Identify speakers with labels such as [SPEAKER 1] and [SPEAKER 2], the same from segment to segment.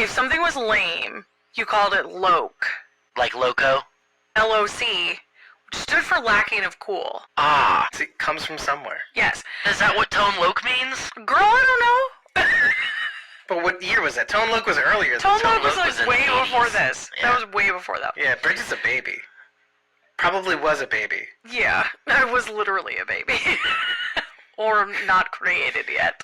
[SPEAKER 1] if something was lame, you called it loc.
[SPEAKER 2] Like loco?
[SPEAKER 1] LOC, which stood for lacking of cool.
[SPEAKER 2] Ah.
[SPEAKER 3] It comes from somewhere.
[SPEAKER 1] Yes.
[SPEAKER 2] Is that what tone loc means?
[SPEAKER 1] Girl, I don't know.
[SPEAKER 3] But what year was that? Tone Loc was earlier.
[SPEAKER 1] Tone
[SPEAKER 2] Tone
[SPEAKER 1] Loc was
[SPEAKER 2] Loc was
[SPEAKER 1] like
[SPEAKER 2] in
[SPEAKER 1] way
[SPEAKER 2] the 80s.
[SPEAKER 1] before this.
[SPEAKER 2] Yeah.
[SPEAKER 1] That was way before that.
[SPEAKER 3] Yeah, Bridget's a baby. Probably was a baby.
[SPEAKER 1] Yeah, I was literally a baby. Or not created yet.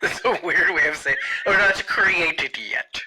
[SPEAKER 3] That's a weird way of saying, or not created yet.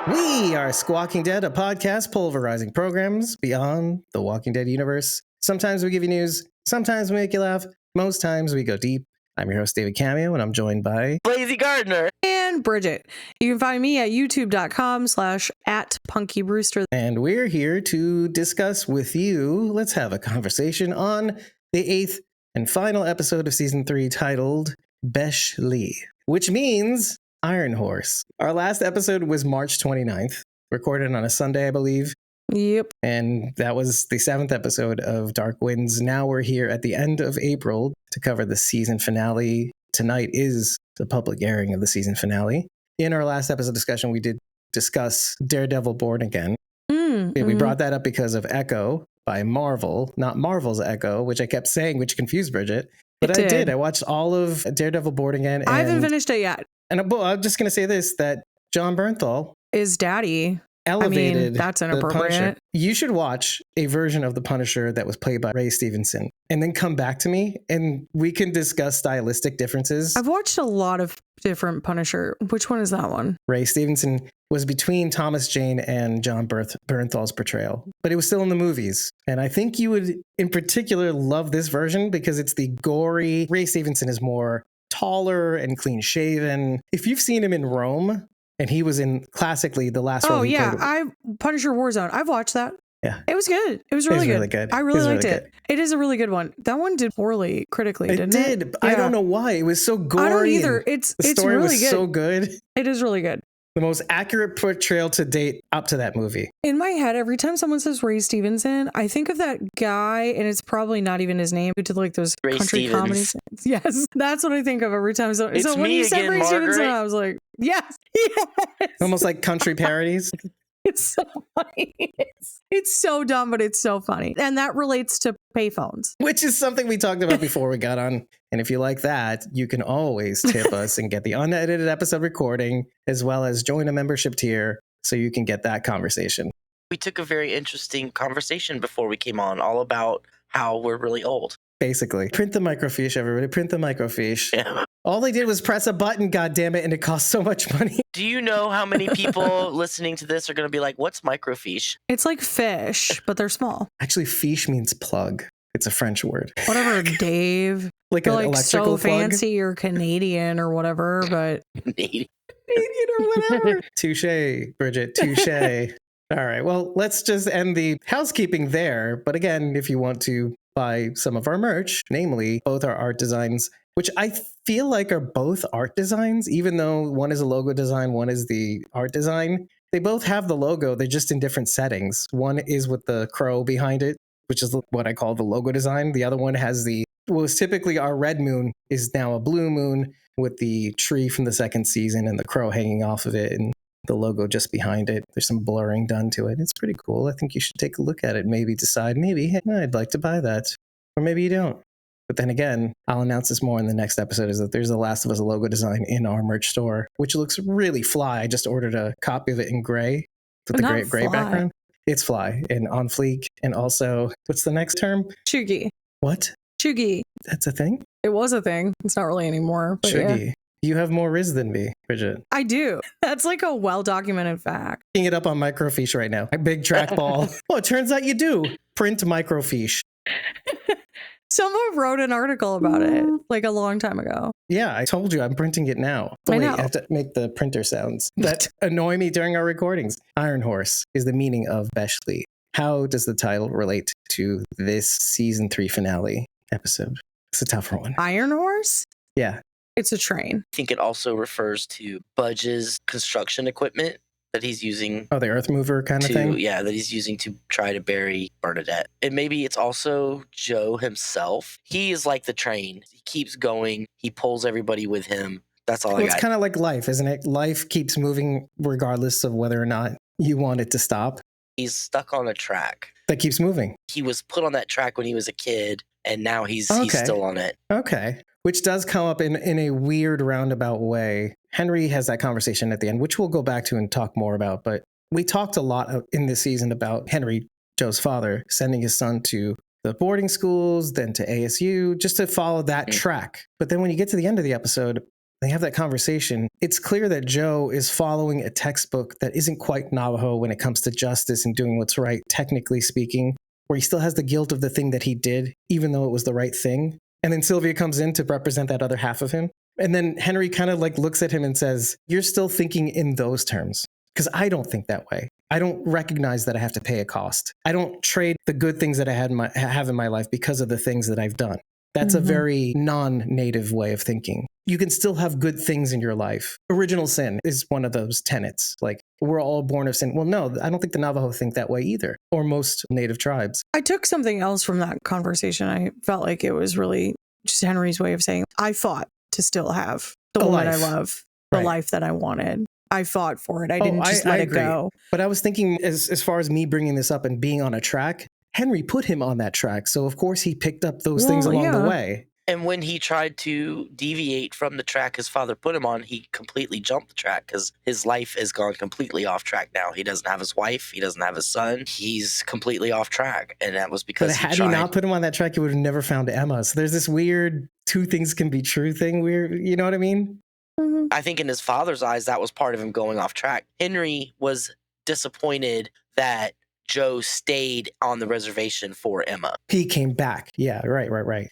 [SPEAKER 4] We are Squawking Dead, a podcast pulverizing programs beyond the Walking Dead universe. Sometimes we give you news, sometimes we make you laugh, most times we go deep. I'm your host, David Cameo, and I'm joined by
[SPEAKER 2] Blazy Gardner.
[SPEAKER 5] And Bridget. You can find me at youtube.com/@punkybrewster.
[SPEAKER 4] and we're here to discuss with you. Let's have a conversation on the 8th and final episode of season 3 titled Béésh Lii, which means Iron Horse. Our last episode was March 29th, recorded on a Sunday, I believe.
[SPEAKER 5] Yep.
[SPEAKER 4] And that was the 7th episode of Dark Winds. Now we're here at the end of April to cover the season finale. Tonight is the public airing of the season finale. In our last episode discussion, we did discuss Daredevil Born Again. We brought that up because of Echo by Marvel, not Marvel's Echo, which I kept saying, which confused Bridget. But I did. I watched all of Daredevil Born Again. And
[SPEAKER 5] I haven't finished it yet.
[SPEAKER 4] And I'm just going to say this, that John Bernthal
[SPEAKER 5] Is daddy.
[SPEAKER 4] elevated
[SPEAKER 5] that's
[SPEAKER 4] the Punisher.
[SPEAKER 5] inappropriate.
[SPEAKER 4] You should watch a version of the Punisher that was played by Ray Stevenson and then come back to me and we can discuss stylistic differences.
[SPEAKER 5] I've watched a lot of different Punisher. Which one is that one?
[SPEAKER 4] Ray Stevenson was between Thomas Jane and John Bernthal's portrayal, but it was still in the movies. And I think you would in particular love this version because it's the gory. Ray Stevenson is more taller and clean shaven. If you've seen him in Rome, and he was in classically the last role.
[SPEAKER 5] Oh
[SPEAKER 4] he
[SPEAKER 5] yeah,
[SPEAKER 4] played.
[SPEAKER 5] Punisher Warzone. I've watched that.
[SPEAKER 4] Yeah.
[SPEAKER 5] It was good. It was really good. I really liked it. It is a really good one. That one did poorly critically, didn't it?
[SPEAKER 4] It did. I don't know why. It was so gory.
[SPEAKER 5] I don't either.
[SPEAKER 4] The
[SPEAKER 5] It's
[SPEAKER 4] story
[SPEAKER 5] really
[SPEAKER 4] was
[SPEAKER 5] good.
[SPEAKER 4] so good.
[SPEAKER 5] It is really good.
[SPEAKER 4] The most accurate portrayal to date up to that movie.
[SPEAKER 5] In my head, every time someone says Ray Stevenson, I think of that guy, and it's probably not even his name, who did like those
[SPEAKER 2] Ray
[SPEAKER 5] country
[SPEAKER 2] Stevens.
[SPEAKER 5] comedies. Yes, that's what I think of every time. So,
[SPEAKER 2] It's
[SPEAKER 5] so when
[SPEAKER 2] me
[SPEAKER 5] you said
[SPEAKER 2] again,
[SPEAKER 5] Ray Stevenson,
[SPEAKER 2] Margaret.
[SPEAKER 5] I was like, yes, yes.
[SPEAKER 4] Almost like country parodies.
[SPEAKER 5] It's so funny. It's so dumb, but it's so funny. And that relates to payphones.
[SPEAKER 4] Which is something we talked about before we got on. And if you like that, you can always tip us and get the unedited episode recording, as well as join a membership tier so you can get that conversation.
[SPEAKER 2] We took a very interesting conversation before we came on, all about how we're really old.
[SPEAKER 4] Basically, print the microfiche, everybody. Print the microfiche.
[SPEAKER 2] Yeah.
[SPEAKER 4] All they did was press a button, goddammit, and it cost so much money.
[SPEAKER 2] Do you know how many people listening to this are going to be like, what's microfiche?
[SPEAKER 5] It's like fish, but they're small.
[SPEAKER 4] Actually, fiche means plug. It's a French word.
[SPEAKER 5] Whatever, Dave.
[SPEAKER 4] Like
[SPEAKER 5] You're
[SPEAKER 4] an
[SPEAKER 5] like
[SPEAKER 4] electrical
[SPEAKER 5] so
[SPEAKER 4] plug.
[SPEAKER 5] fancy or Canadian or whatever, but
[SPEAKER 4] Canadian or whatever. Touche, Bridget, touche. All right, well, let's just end the housekeeping there. But again, if you want to buy some of our merch, namely both our art designs, which I feel like are both art designs, even though one is a logo design, one is the art design. They both have the logo, they're just in different settings. One is with the crow behind it, which is what I call the logo design. The other one has what was typically our red moon is now a blue moon with the tree from the second season and the crow hanging off of it and the logo just behind it. There's some blurring done to it. It's pretty cool. I think you should take a look at it, maybe decide, hey, I'd like to buy that. Or maybe you don't. But then again, I'll announce this more in the next episode, is that there's the Last of Us logo design in our merch store, which looks really fly. I just ordered a copy of it in gray with the
[SPEAKER 5] Not
[SPEAKER 4] gray
[SPEAKER 5] fly.
[SPEAKER 4] background. It's fly and on fleek. And also, what's the next term?
[SPEAKER 5] chuggy.
[SPEAKER 4] What?
[SPEAKER 5] Chuggy.
[SPEAKER 4] That's a thing?
[SPEAKER 5] It was a thing. It's not really anymore. But yeah.
[SPEAKER 4] Chuggy. You have more Riz than me, Bridget.
[SPEAKER 5] I do. That's like a well-documented fact.
[SPEAKER 4] Looking it up on microfiche right now. A big trackball. Oh, it turns out you do. Print microfiche.
[SPEAKER 5] Someone wrote an article about it like a long time ago.
[SPEAKER 4] Yeah, I told you I'm printing it now. Oh,
[SPEAKER 5] I
[SPEAKER 4] wait,
[SPEAKER 5] know.
[SPEAKER 4] I have to make the printer sounds that annoy me during our recordings. Iron Horse is the meaning of Béésh Lii. How does the title relate to this season 3 finale episode? It's a tougher one.
[SPEAKER 5] Iron Horse?
[SPEAKER 4] Yeah.
[SPEAKER 5] It's a train.
[SPEAKER 2] I think it also refers to Budge's construction equipment that he's using
[SPEAKER 4] Oh, the Earth Mover kind of thing?
[SPEAKER 2] yeah, that he's using to try to bury Bernadette. And maybe it's also Joe himself. He is like the train. He keeps going. He pulls everybody with him. That's all
[SPEAKER 4] Well,
[SPEAKER 2] I
[SPEAKER 4] it's
[SPEAKER 2] got.
[SPEAKER 4] kind of like life, isn't it? Life keeps moving regardless of whether or not you want it to stop.
[SPEAKER 2] He's stuck on a track.
[SPEAKER 4] That keeps moving.
[SPEAKER 2] He was put on that track when he was a kid, and now he's
[SPEAKER 4] Okay.
[SPEAKER 2] still on it.
[SPEAKER 4] Okay. Which does come up in a weird roundabout way. Henry has that conversation at the end, which we'll go back to and talk more about. But we talked a lot in this season about Henry, Joe's father, sending his son to the boarding schools, then to ASU, just to follow that track. But then when you get to the end of the episode, they have that conversation. It's clear that Joe is following a textbook that isn't quite Navajo when it comes to justice and doing what's right, technically speaking, where he still has the guilt of the thing that he did, even though it was the right thing. And then Sylvia comes in to represent that other half of him. And then Henry kind of like looks at him and says, "You're still thinking in those terms." Because I don't think that way. I don't recognize that I have to pay a cost. I don't trade the good things that I have in my life because of the things that I've done. That's a very non-native way of thinking. You can still have good things in your life. Original sin is one of those tenets. Like, we're all born of sin. Well, no, I don't think the Navajo think that way either, or most native tribes.
[SPEAKER 5] I took something else from that conversation. I felt like it was really just Henry's way of saying, I fought to still have the
[SPEAKER 4] A
[SPEAKER 5] woman I
[SPEAKER 4] life.
[SPEAKER 5] love, the
[SPEAKER 4] Right.
[SPEAKER 5] life that I wanted. I fought for it. I didn't just let it
[SPEAKER 4] agree.
[SPEAKER 5] go.
[SPEAKER 4] But I was thinking, as far as me bringing this up and being on a track, Henry put him on that track. So, of course, he picked up those things
[SPEAKER 5] Well,
[SPEAKER 4] along the
[SPEAKER 5] yeah.
[SPEAKER 4] way.
[SPEAKER 2] And when he tried to deviate from the track his father put him on, he completely jumped the track because his life has gone completely off track now. He doesn't have his wife. He doesn't have his son. He's completely off track. And that was
[SPEAKER 4] But
[SPEAKER 2] because
[SPEAKER 4] had he not put him on that track, he would have never found Emma. So there's this weird two things can be true thing. Weird, you know what I mean?
[SPEAKER 2] I think in his father's eyes, that was part of him going off track. Henry was disappointed that Joe stayed on the reservation for Emma.
[SPEAKER 4] He came back. Yeah, right.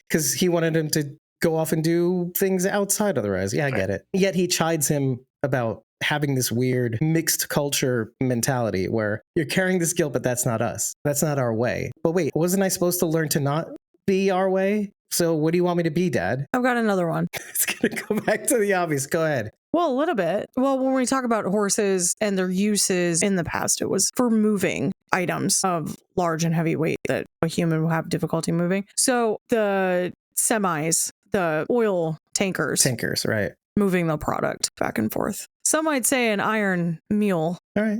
[SPEAKER 4] Because he wanted him to go off and do things outside of the res. Yeah, I get it. Yet he chides him about having this weird mixed culture mentality where you're carrying this guilt, but that's not us. That's not our way. But wait, wasn't I supposed to learn to not be our way? So what do you want me to be, Dad?
[SPEAKER 5] I've got another one.
[SPEAKER 4] It's going to go back to the obvious. Go ahead.
[SPEAKER 5] Well, a little bit. Well, when we talk about horses and their uses in the past, it was for moving items of large and heavy weight that a human will have difficulty moving. So the semis, the oil tankers,
[SPEAKER 4] Right.
[SPEAKER 5] moving the product back and forth. Some might say an iron mule.
[SPEAKER 4] All right.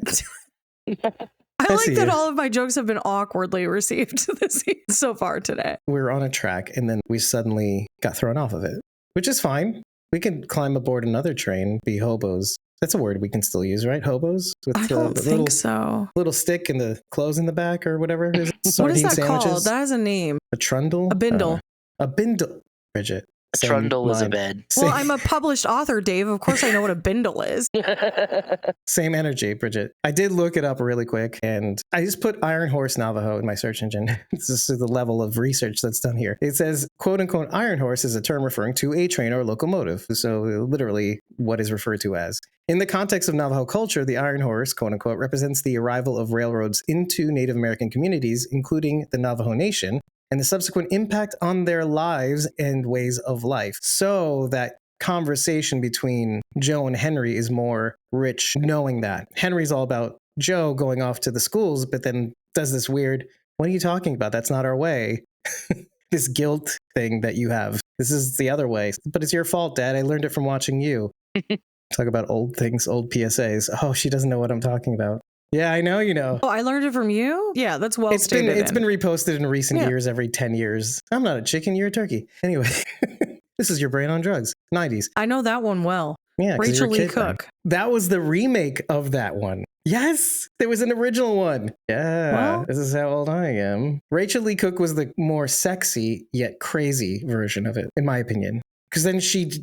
[SPEAKER 5] I
[SPEAKER 4] see
[SPEAKER 5] like that
[SPEAKER 4] you.
[SPEAKER 5] all of my jokes have been awkwardly received so far today.
[SPEAKER 4] We're on a track and then we suddenly got thrown off of it, which is fine. We can climb aboard another train, be hobos. That's a word we can still use, right? Hobos? With
[SPEAKER 5] I
[SPEAKER 4] the
[SPEAKER 5] don't think so.
[SPEAKER 4] little stick and the clothes in the back or whatever. Is it?
[SPEAKER 5] What is
[SPEAKER 4] Sardine
[SPEAKER 5] that
[SPEAKER 4] sandwiches?
[SPEAKER 5] called? That has a name.
[SPEAKER 4] A trundle?
[SPEAKER 5] A bindle.
[SPEAKER 4] A bindle. Bridget.
[SPEAKER 2] A
[SPEAKER 4] same
[SPEAKER 2] trundle is a
[SPEAKER 4] mind.
[SPEAKER 2] bed.
[SPEAKER 5] Well,
[SPEAKER 4] Same,
[SPEAKER 5] I'm a published author, Dave. Of course I know what a bindle is.
[SPEAKER 4] same energy, Bridget. I did look it up really quick and I just put Iron Horse Navajo in my search engine. This is the level of research that's done here. It says, quote unquote, Iron Horse is a term referring to a train or locomotive. So literally what is referred to as. In the context of Navajo culture, the Iron Horse, quote unquote, represents the arrival of railroads into Native American communities, including the Navajo Nation, and the subsequent impact on their lives and ways of life. So that conversation between Joe and Henry is more rich knowing that. Henry's all about Joe going off to the schools, but then does this weird, what are you talking about? That's not our way. This guilt thing that you have. This is the other way. But it's your fault, Dad. I learned it from watching you. Talk about old things, old PSAs. Oh, she doesn't know what I'm talking about. Yeah, I know you know.
[SPEAKER 5] Oh, I learned it from you? Yeah, that's well
[SPEAKER 4] It's
[SPEAKER 5] stated.
[SPEAKER 4] been reposted in recent
[SPEAKER 5] Yeah.
[SPEAKER 4] years, every 10 years. I'm not a chicken, you're a turkey. Anyway, this is your brain on drugs. 90s.
[SPEAKER 5] I know that one well.
[SPEAKER 4] Yeah, 'cause
[SPEAKER 5] Rachel
[SPEAKER 4] you're a
[SPEAKER 5] Lee
[SPEAKER 4] kid then.
[SPEAKER 5] Cook.
[SPEAKER 4] That was the remake of that one. Yes, there was an original one. Yeah,
[SPEAKER 5] Well-
[SPEAKER 4] this is how old I am. Rachel Lee Cook was the more sexy yet crazy version of it, in my opinion. Because then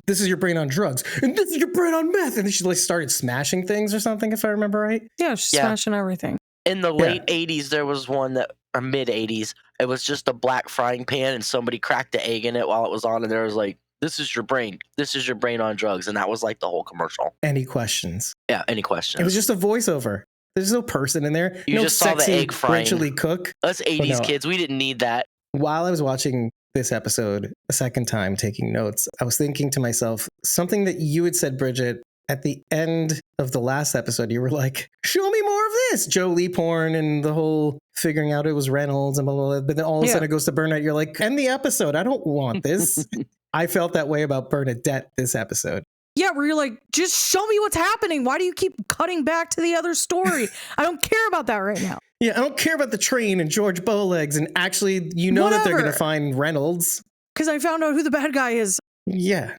[SPEAKER 4] this is your brain on drugs, and this is your brain on meth, and then she like started smashing things or something, if I remember right.
[SPEAKER 5] Yeah, she's
[SPEAKER 2] Yeah.
[SPEAKER 5] smashing everything.
[SPEAKER 2] In the late 80s, there was one or mid 80s, it was just a black frying pan and somebody cracked the egg in it while it was on, and there was like, this is your brain. This is your brain on drugs. And that was like the whole commercial.
[SPEAKER 4] Any questions?
[SPEAKER 2] Yeah, any
[SPEAKER 4] It
[SPEAKER 2] questions?
[SPEAKER 4] was just a voiceover. There's no person in there.
[SPEAKER 2] You
[SPEAKER 4] no
[SPEAKER 2] just saw the
[SPEAKER 4] sexy
[SPEAKER 2] egg frying.
[SPEAKER 4] ritually cook.
[SPEAKER 2] Us 80s
[SPEAKER 4] no.
[SPEAKER 2] kids, we didn't need that.
[SPEAKER 4] While I was watching this episode a second time, taking notes, I was thinking to myself, something that you had said, Bridget, at the end of the last episode. You were like, show me more of this. Joe Lee porn and the whole figuring out it was Reynolds and blah, blah, blah. But then all of a sudden it goes to Bernadette. You're like, end the episode. I don't want this. I felt that way about Bernadette this episode.
[SPEAKER 5] Yeah, where you're like, just show me what's happening. Why do you keep cutting back to the other story? I don't care about that right now.
[SPEAKER 4] Yeah, I don't care about the train and George Bowlegs. And actually, you know that they're going to find Reynolds.
[SPEAKER 5] Because I found out who the bad guy is.
[SPEAKER 4] Yeah.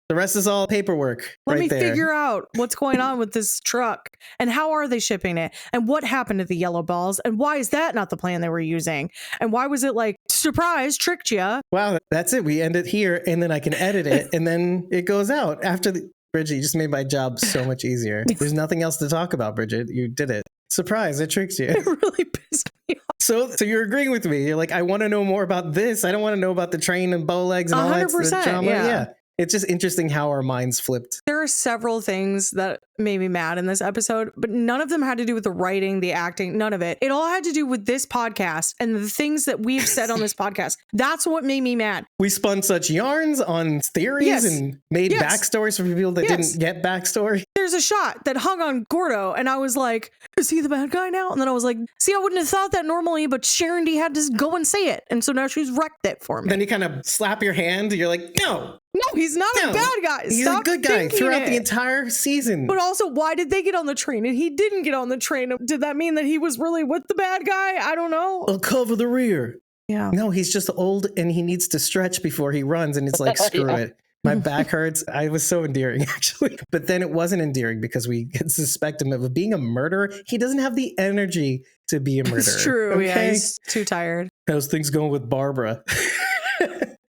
[SPEAKER 4] The rest is all paperwork.
[SPEAKER 5] Let me
[SPEAKER 4] there.
[SPEAKER 5] figure out what's going on with this truck and how are they shipping it and what happened to the yellow balls and why is that not the plan they were using and why was it like, surprise, tricked you.
[SPEAKER 4] Wow, that's it. We end it here and then I can edit it and then it goes out after the... Bridget, you just made my job so much easier. There's nothing else to talk about, Bridget. You did it. Surprise, it tricks you.
[SPEAKER 5] It really pissed me off.
[SPEAKER 4] So you're agreeing with me. You're like, I want to know more about this. I don't want to know about the train and Bowlegs and all that
[SPEAKER 5] 100%,
[SPEAKER 4] drama.
[SPEAKER 5] yeah.
[SPEAKER 4] It's just interesting how our minds flipped.
[SPEAKER 5] There are several things that made me mad in this episode, but none of them had to do with the writing, the acting, none of it. It all had to do with this podcast and the things that we've said on this podcast. That's what made me mad.
[SPEAKER 4] We spun such yarns on theories and made backstories for people that didn't get backstory.
[SPEAKER 5] There's a shot that hung on Gordo, and I was like, is he the bad guy now? And then I was like, see, I wouldn't have thought that normally, but Sharon D had to go and say it. And so now she's wrecked it for me.
[SPEAKER 4] Then you kind of slap your hand. You're like, no.
[SPEAKER 5] No, he's not a bad guy.
[SPEAKER 4] He's a good guy throughout the entire season.
[SPEAKER 5] But also, why did they get on the train and he didn't get on the train? Did that mean that he was really with the bad guy? I don't know.
[SPEAKER 4] I'll cover the rear.
[SPEAKER 5] Yeah.
[SPEAKER 4] No, he's just old and he needs to stretch before he runs. And it's like, screw it. My back hurts. I was so endearing, actually. But then it wasn't endearing because we could suspect him of being a murderer. He doesn't have the energy to be a murderer.
[SPEAKER 5] It's true.
[SPEAKER 4] Okay?
[SPEAKER 5] Yeah, he's too tired.
[SPEAKER 4] How's things going with Barbara?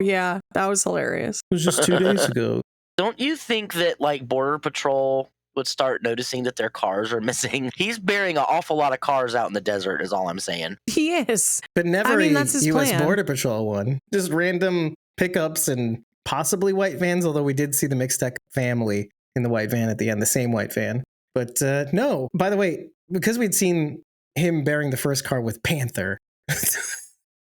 [SPEAKER 5] Yeah, that was hilarious.
[SPEAKER 4] It was just 2 days ago.
[SPEAKER 2] Don't you think that like Border Patrol would start noticing that their cars are missing? He's burying an awful lot of cars out in the desert is all I'm saying.
[SPEAKER 5] He is.
[SPEAKER 4] But never
[SPEAKER 5] that's his
[SPEAKER 4] U.S.
[SPEAKER 5] plan.
[SPEAKER 4] Border Patrol one. Just random pickups and possibly white vans, although we did see the Mixed Tech family in the white van at the end, the same white van. But no, by the way, because we'd seen him bearing the first car with Panther.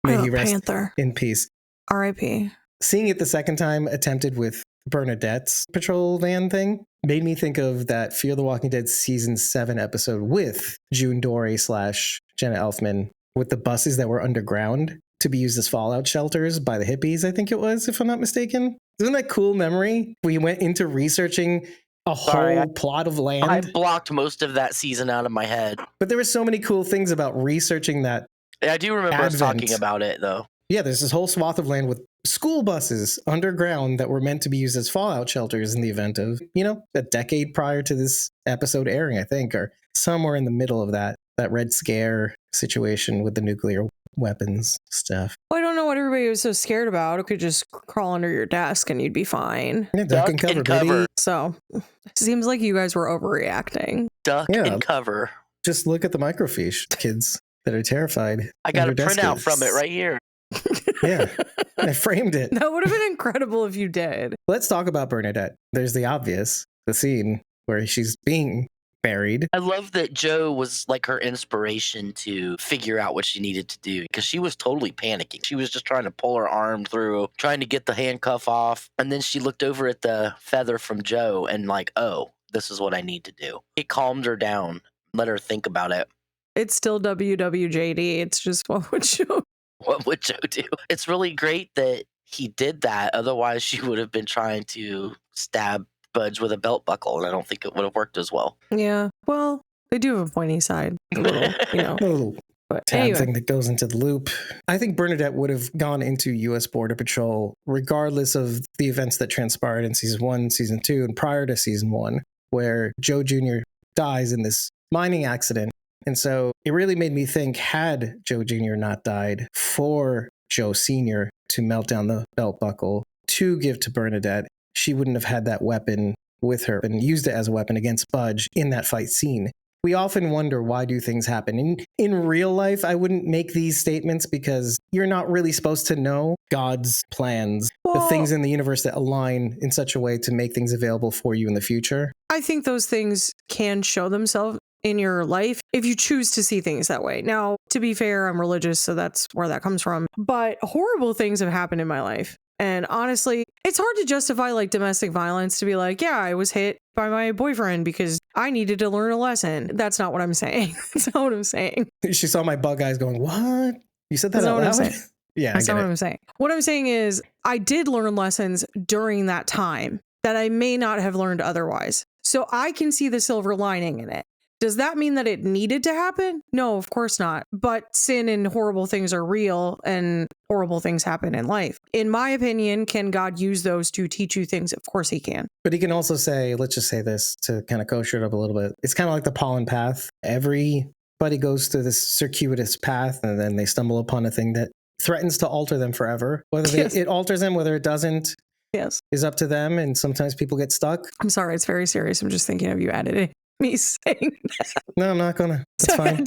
[SPEAKER 4] May he rest
[SPEAKER 5] Panther.
[SPEAKER 4] in peace.
[SPEAKER 5] R.I.P.
[SPEAKER 4] Seeing it the second time attempted with Bernadette's patrol van thing made me think of that Fear the Walking Dead season 7 episode with June Dory / Jenna Elfman with the buses that were underground to be used as fallout shelters by the hippies, I think it was, if I'm not mistaken. Isn't that cool memory? We went into researching a whole plot of land.
[SPEAKER 2] I blocked most of that season out of my head.
[SPEAKER 4] But there were so many cool things about researching that.
[SPEAKER 2] I do remember us talking about it, though.
[SPEAKER 4] Yeah, there's this whole swath of land with school buses underground that were meant to be used as fallout shelters in the event of, a decade prior to this episode airing, I think, or somewhere in the middle of that Red Scare situation with the nuclear weapons stuff.
[SPEAKER 5] Well, I don't know what everybody was so scared about. It could just crawl under your desk and you'd be fine.
[SPEAKER 4] Yeah, duck and cover, baby.
[SPEAKER 5] So, it seems like you guys were overreacting.
[SPEAKER 2] Duck and cover.
[SPEAKER 4] Just look at the microfiche, kids that are terrified.
[SPEAKER 2] I got a printout from it right here.
[SPEAKER 4] Yeah, I framed it.
[SPEAKER 5] That would have been incredible if you did.
[SPEAKER 4] Let's talk about Bernadette. There's the obvious, the scene where she's being buried.
[SPEAKER 2] I love that Joe was like her inspiration to figure out what she needed to do because she was totally panicking. She was just trying to pull her arm through, trying to get the handcuff off. And then she looked over at the feather from Joe and like, oh, this is what I need to do. It calmed her down, let her think about it.
[SPEAKER 5] It's still WWJD. It's just what would Joe
[SPEAKER 2] What would Joe do? It's really great that he did that. Otherwise, she would have been trying to stab Budge with a belt buckle, and I don't think it would have worked as well.
[SPEAKER 5] Yeah. Well, they do have a pointy side. A little,
[SPEAKER 4] A little tab thing that goes into the loop. I think Bernadette would have gone into U.S. Border Patrol regardless of the events that transpired in season 1, season 2, and prior to season 1, where Joe Jr. dies in this mining accident. And so it really made me think, had Joe Jr. not died, for Joe Sr. to melt down the belt buckle to give to Bernadette, she wouldn't have had that weapon with her and used it as a weapon against Budge in that fight scene. We often wonder, why do things happen? In real life, I wouldn't make these statements because you're not really supposed to know God's plans, the things in the universe that align in such a way to make things available for you in the future.
[SPEAKER 5] I think those things can show themselves in your life if you choose to see things that way. Now, to be fair, I'm religious, so that's where that comes from. But horrible things have happened in my life. And honestly, it's hard to justify like domestic violence to be like, yeah, I was hit by my boyfriend because I needed to learn a lesson. That's not what I'm saying. That's not what I'm saying.
[SPEAKER 4] She saw my bug eyes going, what? You said that
[SPEAKER 5] That's not
[SPEAKER 4] out
[SPEAKER 5] what I'm
[SPEAKER 4] loud?
[SPEAKER 5] saying.
[SPEAKER 4] Yeah,
[SPEAKER 5] That's
[SPEAKER 4] I
[SPEAKER 5] not
[SPEAKER 4] get
[SPEAKER 5] what
[SPEAKER 4] it.
[SPEAKER 5] I'm saying. What I'm saying is I did learn lessons during that time that I may not have learned otherwise. So I can see the silver lining in it. Does that mean that it needed to happen? No, of course not. But sin and horrible things are real and horrible things happen in life. In my opinion, can God use those to teach you things? Of course he can.
[SPEAKER 4] But he can also say, let's just say this to kind of kosher it up a little bit. It's kind of like the pollen path. Everybody goes through this circuitous path and then they stumble upon a thing that threatens to alter them forever. Whether
[SPEAKER 5] Yes.
[SPEAKER 4] it alters them, whether it doesn't,
[SPEAKER 5] Yes.
[SPEAKER 4] is up to them. And sometimes people get stuck.
[SPEAKER 5] I'm sorry, it's very serious. I'm just thinking of you editing me saying that.
[SPEAKER 4] No, I'm not going to. That's
[SPEAKER 5] So I
[SPEAKER 4] fine.
[SPEAKER 5] had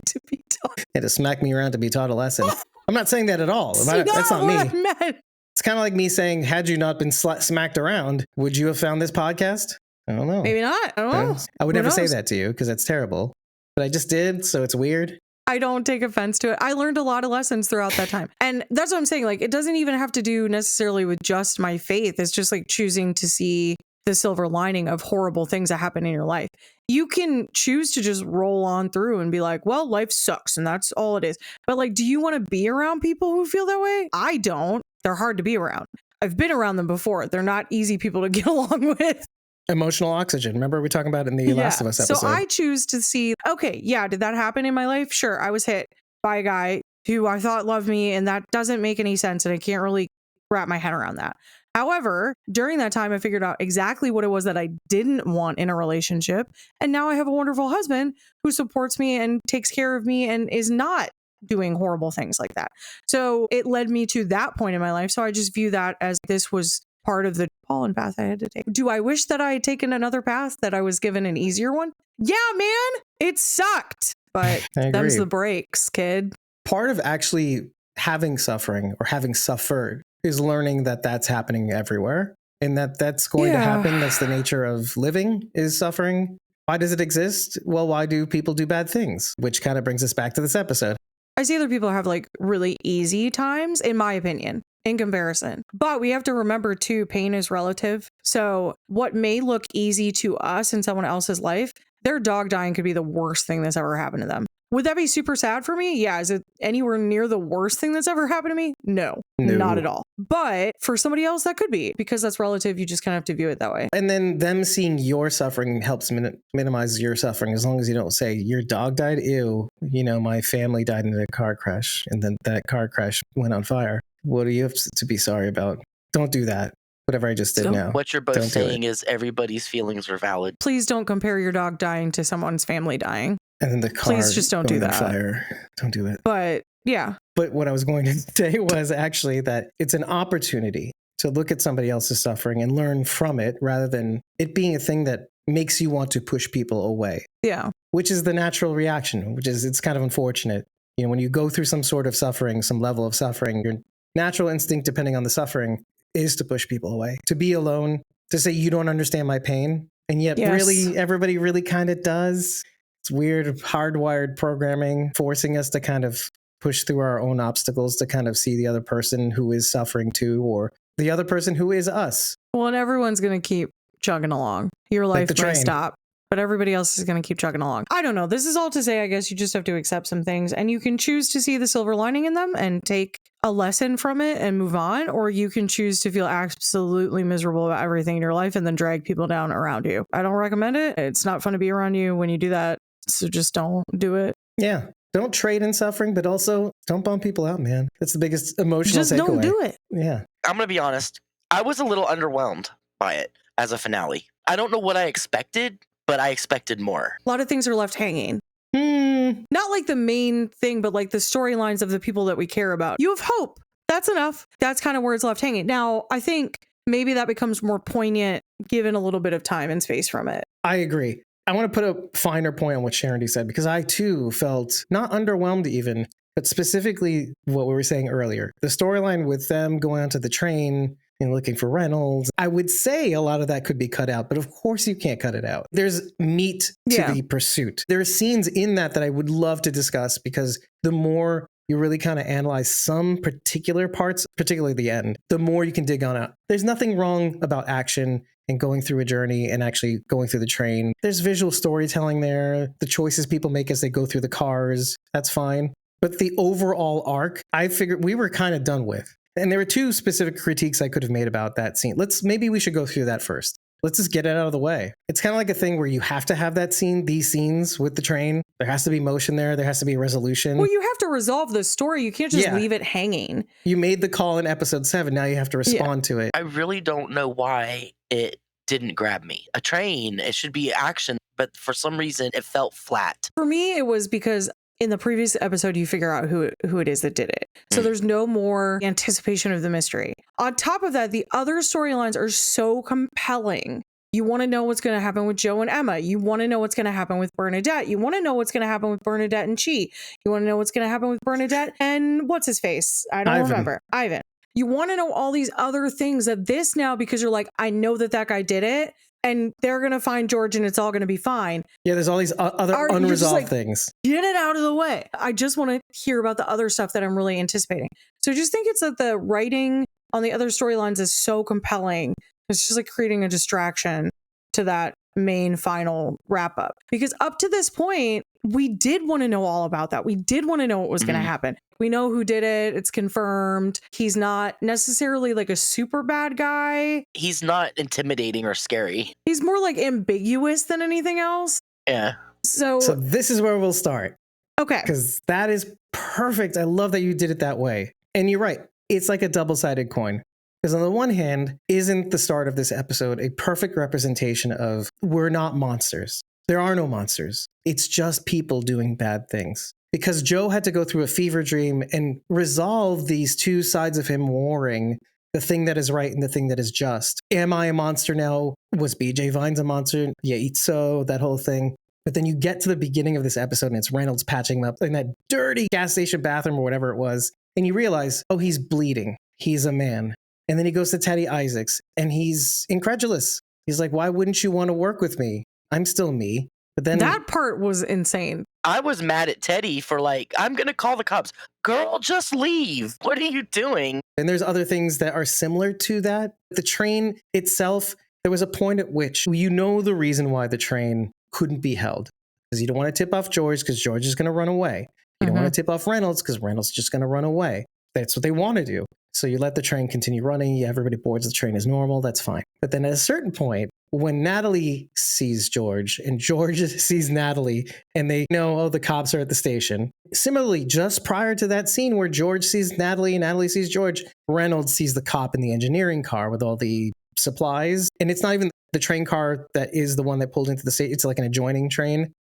[SPEAKER 5] to be taught.
[SPEAKER 4] Had to smack me around to be taught a lesson. I'm not saying that at all. That's not me.
[SPEAKER 5] what I meant.
[SPEAKER 4] It's kind of like me saying, had you not been smacked around, would you have found this podcast? I don't know.
[SPEAKER 5] Maybe not. I don't know.
[SPEAKER 4] I would
[SPEAKER 5] Who
[SPEAKER 4] never say
[SPEAKER 5] knows?
[SPEAKER 4] that to you because that's terrible. But I just did, so it's weird.
[SPEAKER 5] I don't take offense to it. I learned a lot of lessons throughout that time. And that's what I'm saying. Like, it doesn't even have to do necessarily with just my faith. It's just like choosing to see the silver lining of horrible things that happen in your life. You can choose to just roll on through and be like, well, life sucks and that's all it is. But like, do you want to be around people who feel that way? I don't. They're hard to be around. I've been around them before. They're not easy people to get along with.
[SPEAKER 4] Emotional oxygen. Remember we were talking about it in the Last of Us episode?
[SPEAKER 5] So I choose to see, okay, yeah, did that happen in my life? Sure. I was hit by a guy who I thought loved me, and that doesn't make any sense. And I can't really wrap my head around that. However, during that time, I figured out exactly what it was that I didn't want in a relationship. And now I have a wonderful husband who supports me and takes care of me and is not doing horrible things like that. So it led me to that point in my life. So I just view that as this was part of the pollen path I had to take. Do I wish that I had taken another path, that I was given an easier one? Yeah, man, it sucked. But
[SPEAKER 4] I agree.
[SPEAKER 5] them's the breaks, kid.
[SPEAKER 4] Part of actually having suffering or having suffered is learning that that's happening everywhere and that's going to
[SPEAKER 5] Yeah.
[SPEAKER 4] happen. That's the nature of living, is suffering. Why does it exist? Well, why do people do bad things? Which kind of brings us back to this episode.
[SPEAKER 5] I see other people have like really easy times, in my opinion, in comparison. But we have to remember too, pain is relative. So what may look easy to us in someone else's life, their dog dying could be the worst thing that's ever happened to them. Would that be super sad for me? Yeah. Is it anywhere near the worst thing that's ever happened to me? No, not at all. But for somebody else, that could be, because that's relative. You just kind of have to view it that way.
[SPEAKER 4] And then them seeing your suffering helps minimize your suffering, as long as you don't say your dog died. Ew, my family died in a car crash and then that car crash went on fire. What do you have to be sorry about? Don't do that. Whatever I just did
[SPEAKER 5] Don't-
[SPEAKER 4] now.
[SPEAKER 2] What you're both
[SPEAKER 4] Don't do
[SPEAKER 2] saying is everybody's feelings are valid.
[SPEAKER 5] Please don't compare your dog dying to someone's family dying.
[SPEAKER 4] And then the car
[SPEAKER 5] Please just don't do
[SPEAKER 4] going on
[SPEAKER 5] that.
[SPEAKER 4] fire. Don't do it.
[SPEAKER 5] But yeah,
[SPEAKER 4] But what I was going to say was actually that it's an opportunity to look at somebody else's suffering and learn from it, rather than it being a thing that makes you want to push people away,
[SPEAKER 5] yeah.
[SPEAKER 4] which is the natural reaction, it's kind of unfortunate. When you go through some sort of suffering, some level of suffering, your natural instinct, depending on the suffering, is to push people away, to be alone, to say you don't understand my pain. And yet
[SPEAKER 5] Yes.
[SPEAKER 4] really, everybody really kind of does. It's weird, hardwired programming forcing us to kind of push through our own obstacles to kind of see the other person who is suffering too, or the other person who is us.
[SPEAKER 5] Well, and everyone's going to keep chugging along. Your
[SPEAKER 4] Like
[SPEAKER 5] life
[SPEAKER 4] the
[SPEAKER 5] might
[SPEAKER 4] train.
[SPEAKER 5] stop, but everybody else is going to keep chugging along. I don't know. This is all to say, I guess you just have to accept some things, and you can choose to see the silver lining in them and take a lesson from it and move on, or you can choose to feel absolutely miserable about everything in your life and then drag people down around you. I don't recommend it. It's not fun to be around you when you do that. So just don't do it.
[SPEAKER 4] Yeah. Don't trade in suffering, but also don't bum people out, man. That's the biggest emotional
[SPEAKER 5] Just
[SPEAKER 4] takeaway.
[SPEAKER 5] don't do it.
[SPEAKER 4] Yeah.
[SPEAKER 2] I'm going to be honest. I was a little underwhelmed by it as a finale. I don't know what I expected, but I expected more.
[SPEAKER 5] A lot of things are left hanging.
[SPEAKER 4] Hmm.
[SPEAKER 5] Not like the main thing, but like the storylines of the people that we care about. You have hope. That's enough. That's kind of where it's left hanging. Now, I think maybe that becomes more poignant given a little bit of time and space from it.
[SPEAKER 4] I agree. I want to put a finer point on what Sharon said, because I too felt not underwhelmed even, but specifically what we were saying earlier. The storyline with them going onto the train and looking for Reynolds. I would say a lot of that could be cut out, but of course you can't cut it out. There's meat to
[SPEAKER 5] Yeah.
[SPEAKER 4] the pursuit. There are scenes in that I would love to discuss, because the more you really kind of analyze some particular parts, particularly the end, the more you can dig on it. There's nothing wrong about action and going through a journey and actually going through the train. There's visual storytelling there, the choices people make as they go through the cars, that's fine. But the overall arc, I figured we were kind of done with. And there were two specific critiques I could have made about that scene. Maybe we should go through that first. Let's just get it out of the way. It's kind of like a thing where you have to have that scene, these scenes with the train. There has to be motion there. There has to be resolution.
[SPEAKER 5] Well, you have to resolve the story. You can't just
[SPEAKER 4] Yeah.
[SPEAKER 5] leave it hanging.
[SPEAKER 4] You made the call in episode 7. Now you have to respond to it.
[SPEAKER 2] I really don't know why it didn't grab me. A train, it should be action, but for some reason it felt flat.
[SPEAKER 5] For me, it was because in the previous episode, you figure out who it is that did it. So there's no more anticipation of the mystery. On top of that, the other storylines are so compelling. You want to know what's going to happen with Joe and Emma. You want to know what's going to happen with Bernadette. You want to know what's going to happen with Bernadette and Chi. You want to know what's going to happen with Bernadette and what's his face? I don't remember. Ivan. You want to know all these other things that this now, because you're like, I know that guy did it, and they're going to find George and it's all going to be fine.
[SPEAKER 4] Yeah, there's all these other unresolved things.
[SPEAKER 5] Get it out of the way. I just want to hear about the other stuff that I'm really anticipating. So I just think it's that the writing on the other storylines is so compelling. It's just like creating a distraction to that main final wrap up. Because up to this point, we did want to know all about that. We did want to know what was going to happen. We know who did it. It's confirmed. He's not necessarily like a super bad guy.
[SPEAKER 2] He's not intimidating or scary.
[SPEAKER 5] He's more like ambiguous than anything else.
[SPEAKER 2] Yeah.
[SPEAKER 4] So this is where we'll start.
[SPEAKER 5] Okay.
[SPEAKER 4] Because that is perfect. I love that you did it that way. And you're right. It's like a double-sided coin. Because on the one hand, isn't the start of this episode a perfect representation of we're not monsters? There are no monsters. It's just people doing bad things. Because Joe had to go through a fever dream and resolve these two sides of him warring, the thing that is right and the thing that is just. Am I a monster now? Was BJ Vines a monster? Yeah, eat so, that whole thing. But then you get to the beginning of this episode and it's Reynolds patching him up in that dirty gas station bathroom or whatever it was. And you realize, oh, he's bleeding. He's a man. And then he goes to Teddy Isaacs and he's incredulous. He's like, why wouldn't you want to work with me? I'm still me. But then
[SPEAKER 5] that part was insane.
[SPEAKER 2] I was mad at Teddy for like, I'm going to call the cops. Girl, just leave. What are you doing?
[SPEAKER 4] And there's other things that are similar to that. The train itself, there was a point at which you know the reason why the train couldn't be held. Because you don't want to tip off George because George is going to run away. You don't want to tip off Reynolds because Reynolds is just going to run away. That's what they want to do. So you let the train continue running. Yeah, everybody boards the train as normal. That's fine. But then at a certain point, when Natalie sees George and George sees Natalie and they know, oh, the cops are at the station. Similarly, just prior to that scene where George sees Natalie and Natalie sees George, Reynolds sees the cop in the engineering car with all the supplies. And it's not even the train car that is the one that pulled into the station. It's like an adjoining train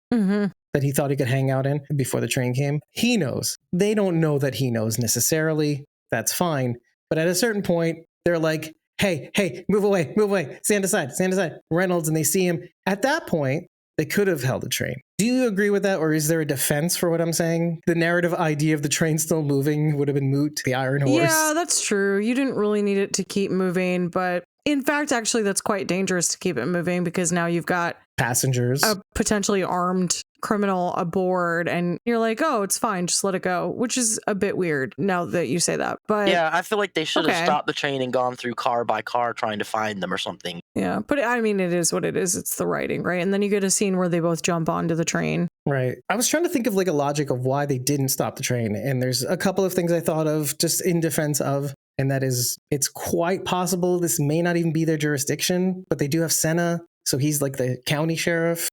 [SPEAKER 4] that he thought he could hang out in before the train came. He knows. They don't know that he knows necessarily. That's fine. But at a certain point, they're like, hey, move away, stand aside. Reynolds, and they see him. At that point, they could have held the train. Do you agree with that? Or is there a defense for what I'm saying? The narrative idea of the train still moving would have been moot. The Iron Horse.
[SPEAKER 5] Yeah, that's true. You didn't really need it to keep moving. But in fact, actually, that's quite dangerous to keep it moving because now you've got
[SPEAKER 4] passengers,
[SPEAKER 5] a potentially armed criminal aboard, and you're like, oh, it's fine, just let it go, which is a bit weird now that you say that. But
[SPEAKER 2] yeah, I feel like they should have stopped the train and gone through car by car trying to find them or something.
[SPEAKER 5] Yeah, but I mean, it is what it is. It's the writing, right? And then you get a scene where they both jump onto the train.
[SPEAKER 4] Right. I was trying to think of like a logic of why they didn't stop the train. And there's a couple of things I thought of just in defense of, and that is, it's quite possible this may not even be their jurisdiction, but they do have Senna. So he's like the county sheriff.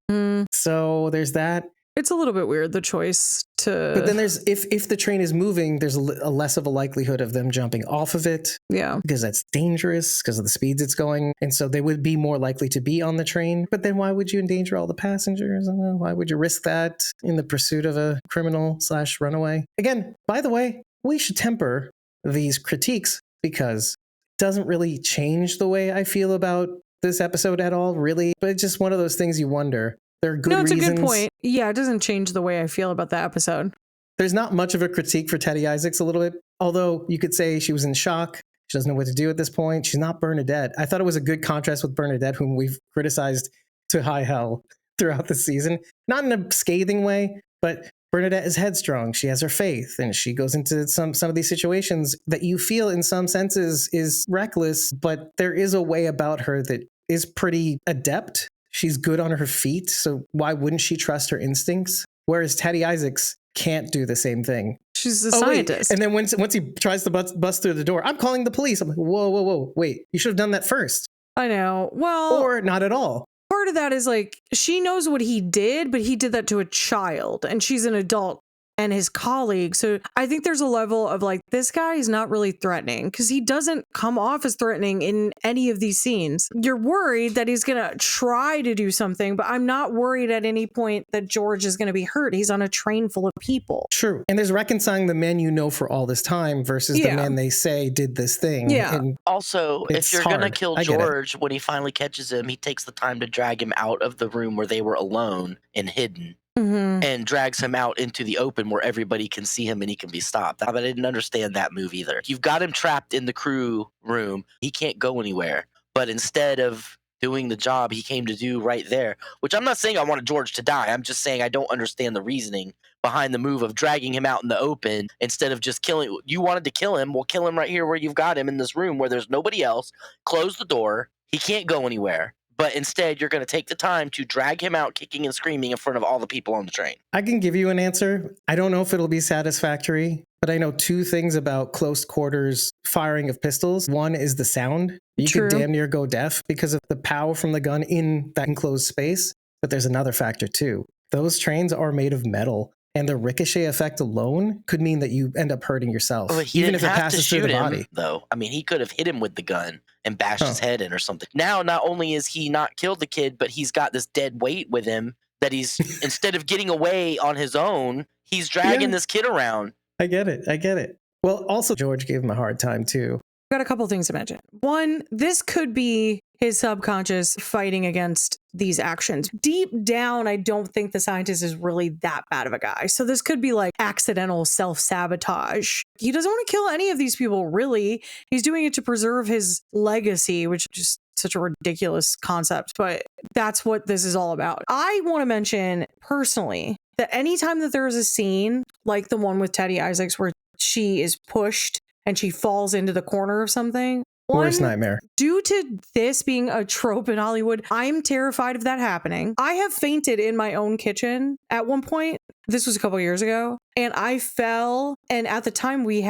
[SPEAKER 4] So there's that.
[SPEAKER 5] It's a little bit weird, the choice to...
[SPEAKER 4] But then there's, if the train is moving, there's a less of a likelihood of them jumping off of it.
[SPEAKER 5] Yeah.
[SPEAKER 4] Because that's dangerous because of the speeds it's going. And so they would be more likely to be on the train. But then why would you endanger all the passengers? Why would you risk that in the pursuit of a criminal / runaway? Again, by the way, we should temper these critiques because it doesn't really change the way I feel about this episode at all, really. But it's just one of those things you wonder. There are good reasons.
[SPEAKER 5] No, it's a good point. Yeah, it doesn't change the way I feel about the episode.
[SPEAKER 4] There's not much of a critique for Teddy Isaacs a little bit, although you could say she was in shock. She doesn't know what to do at this point. She's not Bernadette. I thought it was a good contrast with Bernadette, whom we've criticized to high hell throughout the season. Not in a scathing way, but Bernadette is headstrong. She has her faith, and she goes into some of these situations that you feel in some senses is reckless, but there is a way about her that is pretty adept. She's good on her feet, so why wouldn't she trust her instincts? Whereas Teddy Isaacs can't do the same thing.
[SPEAKER 5] She's a
[SPEAKER 4] Oh, wait.
[SPEAKER 5] scientist.
[SPEAKER 4] And then once he tries to bust through the door, I'm calling the police. I'm like, whoa, wait, you should have done that first.
[SPEAKER 5] I know. Well,
[SPEAKER 4] Or not at all.
[SPEAKER 5] part of that is like she knows what he did, but he did that to a child and she's an adult and his colleague. So I think there's a level of like, this guy is not really threatening because he doesn't come off as threatening in any of these scenes. You're worried that he's going to try to do something, but I'm not worried at any point that George is going to be hurt. He's on a train full of people.
[SPEAKER 4] True. And there's reconciling the men you know for all this time versus the men they say did this thing.
[SPEAKER 5] Yeah.
[SPEAKER 4] And
[SPEAKER 2] Also,
[SPEAKER 4] It's
[SPEAKER 2] if you're going to
[SPEAKER 4] hard.
[SPEAKER 2] kill
[SPEAKER 4] I get it.
[SPEAKER 2] George, when he finally catches him, he takes the time to drag him out of the room where they were alone and hidden.
[SPEAKER 5] Mm-hmm.
[SPEAKER 2] And drags him out into the open where everybody can see him and he can be stopped. I didn't understand that move either. You've got him trapped in the crew room. He can't go anywhere. But instead of doing the job he came to do right there, which I'm not saying I wanted George to die. I'm just saying I don't understand the reasoning behind the move of dragging him out in the open instead of just killing. You wanted to kill him. Well, kill him right here where you've got him in this room where there's nobody else. Close the door. He can't go anywhere. But instead, you're going to take the time to drag him out kicking and screaming in front of all the people on the train.
[SPEAKER 4] I can give you an answer. I don't know if it'll be satisfactory, but I know two things about close quarters firing of pistols. One is the sound. You
[SPEAKER 5] True.
[SPEAKER 4] could damn near go deaf because of the power from the gun in that enclosed space. But there's another factor too. Those trains are made of metal, and the ricochet effect alone could mean that you end up hurting yourself,
[SPEAKER 2] Well, he
[SPEAKER 4] even
[SPEAKER 2] didn't
[SPEAKER 4] if it
[SPEAKER 2] have to
[SPEAKER 4] passes through
[SPEAKER 2] shoot
[SPEAKER 4] the
[SPEAKER 2] him,
[SPEAKER 4] body.
[SPEAKER 2] though. I mean, he could have hit him with the gun and bashed his head in or something. Now, not only is he not killed the kid, but he's got this dead weight with him that he's, instead of getting away on his own, he's dragging this kid around.
[SPEAKER 4] I get it. Well, also, George gave him a hard time too.
[SPEAKER 5] Got a couple things to mention. One, this could be his subconscious fighting against these actions. Deep down, I don't think the scientist is really that bad of a guy. So this could be like accidental self-sabotage. He doesn't want to kill any of these people, really. He's doing it to preserve his legacy, which is just such a ridiculous concept, but that's what this is all about. I want to mention personally that anytime that there is a scene like the one with Teddy Isaacs where she is pushed and she falls into the corner of something.
[SPEAKER 4] Worst nightmare.
[SPEAKER 5] Due to this being a trope in Hollywood, I'm terrified of that happening. I have fainted in my own kitchen at one point. This was a couple years ago. And I fell. And at the time we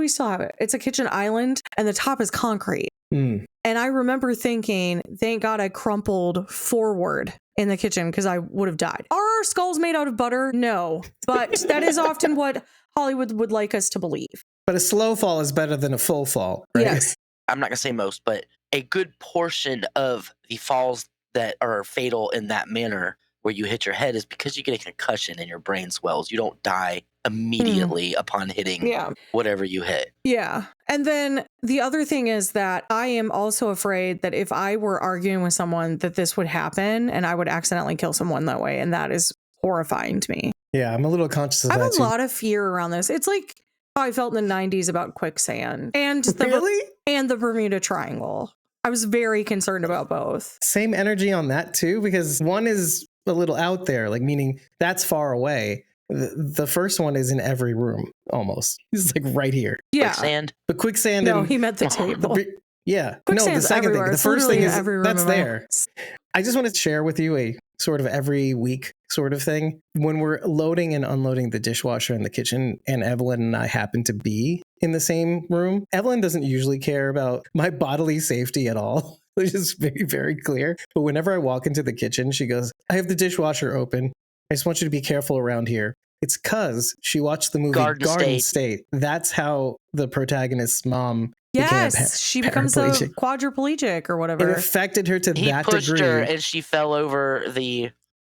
[SPEAKER 5] still have it. It's a kitchen island and the top is concrete.
[SPEAKER 4] Mm.
[SPEAKER 5] And I remember thinking, thank God I crumpled forward in the kitchen because I would have died. Are our skulls made out of butter? No. But that is often what Hollywood would like us to believe.
[SPEAKER 4] But a slow fall is better than a full fall, right?
[SPEAKER 5] Yes.
[SPEAKER 2] I'm not going to say most, but a good portion of the falls that are fatal in that manner where you hit your head is because you get a concussion and your brain swells. You don't die immediately upon hitting whatever you hit.
[SPEAKER 5] Yeah. And then the other thing is that I am also afraid that if I were arguing with someone that this would happen and I would accidentally kill someone that way. And that is horrifying to me.
[SPEAKER 4] Yeah, I'm a little conscious of
[SPEAKER 5] I
[SPEAKER 4] that
[SPEAKER 5] have a
[SPEAKER 4] too.
[SPEAKER 5] lot of fear around this. It's like how I felt in the 90s about quicksand and the Bermuda Triangle. I was very concerned about both.
[SPEAKER 4] Same energy on that too, because one is a little out there, like meaning that's far away. The first one is in every room almost. It's like right here.
[SPEAKER 5] Yeah.
[SPEAKER 2] Quicksand.
[SPEAKER 4] But quicksand.
[SPEAKER 5] No,
[SPEAKER 4] and,
[SPEAKER 5] he meant the table.
[SPEAKER 4] Yeah.
[SPEAKER 5] Quicksand's
[SPEAKER 4] no, the second
[SPEAKER 5] everywhere.
[SPEAKER 4] thing. The
[SPEAKER 5] It's
[SPEAKER 4] first
[SPEAKER 5] literally
[SPEAKER 4] thing
[SPEAKER 5] in
[SPEAKER 4] is
[SPEAKER 5] every room
[SPEAKER 4] that's
[SPEAKER 5] in my
[SPEAKER 4] there. I just want to share with you a sort of every week sort of thing. When we're loading and unloading the dishwasher in the kitchen and Evelyn and I happen to be in the same room, Evelyn doesn't usually care about my bodily safety at all, which is very, very clear. But whenever I walk into the kitchen, she goes, I have the dishwasher open. I just want you to be careful around here. It's because she watched the movie Garden State. That's how the protagonist's mom
[SPEAKER 5] Yes, she becomes a quadriplegic or whatever.
[SPEAKER 4] It affected her to that degree.
[SPEAKER 2] He pushed her and she fell over the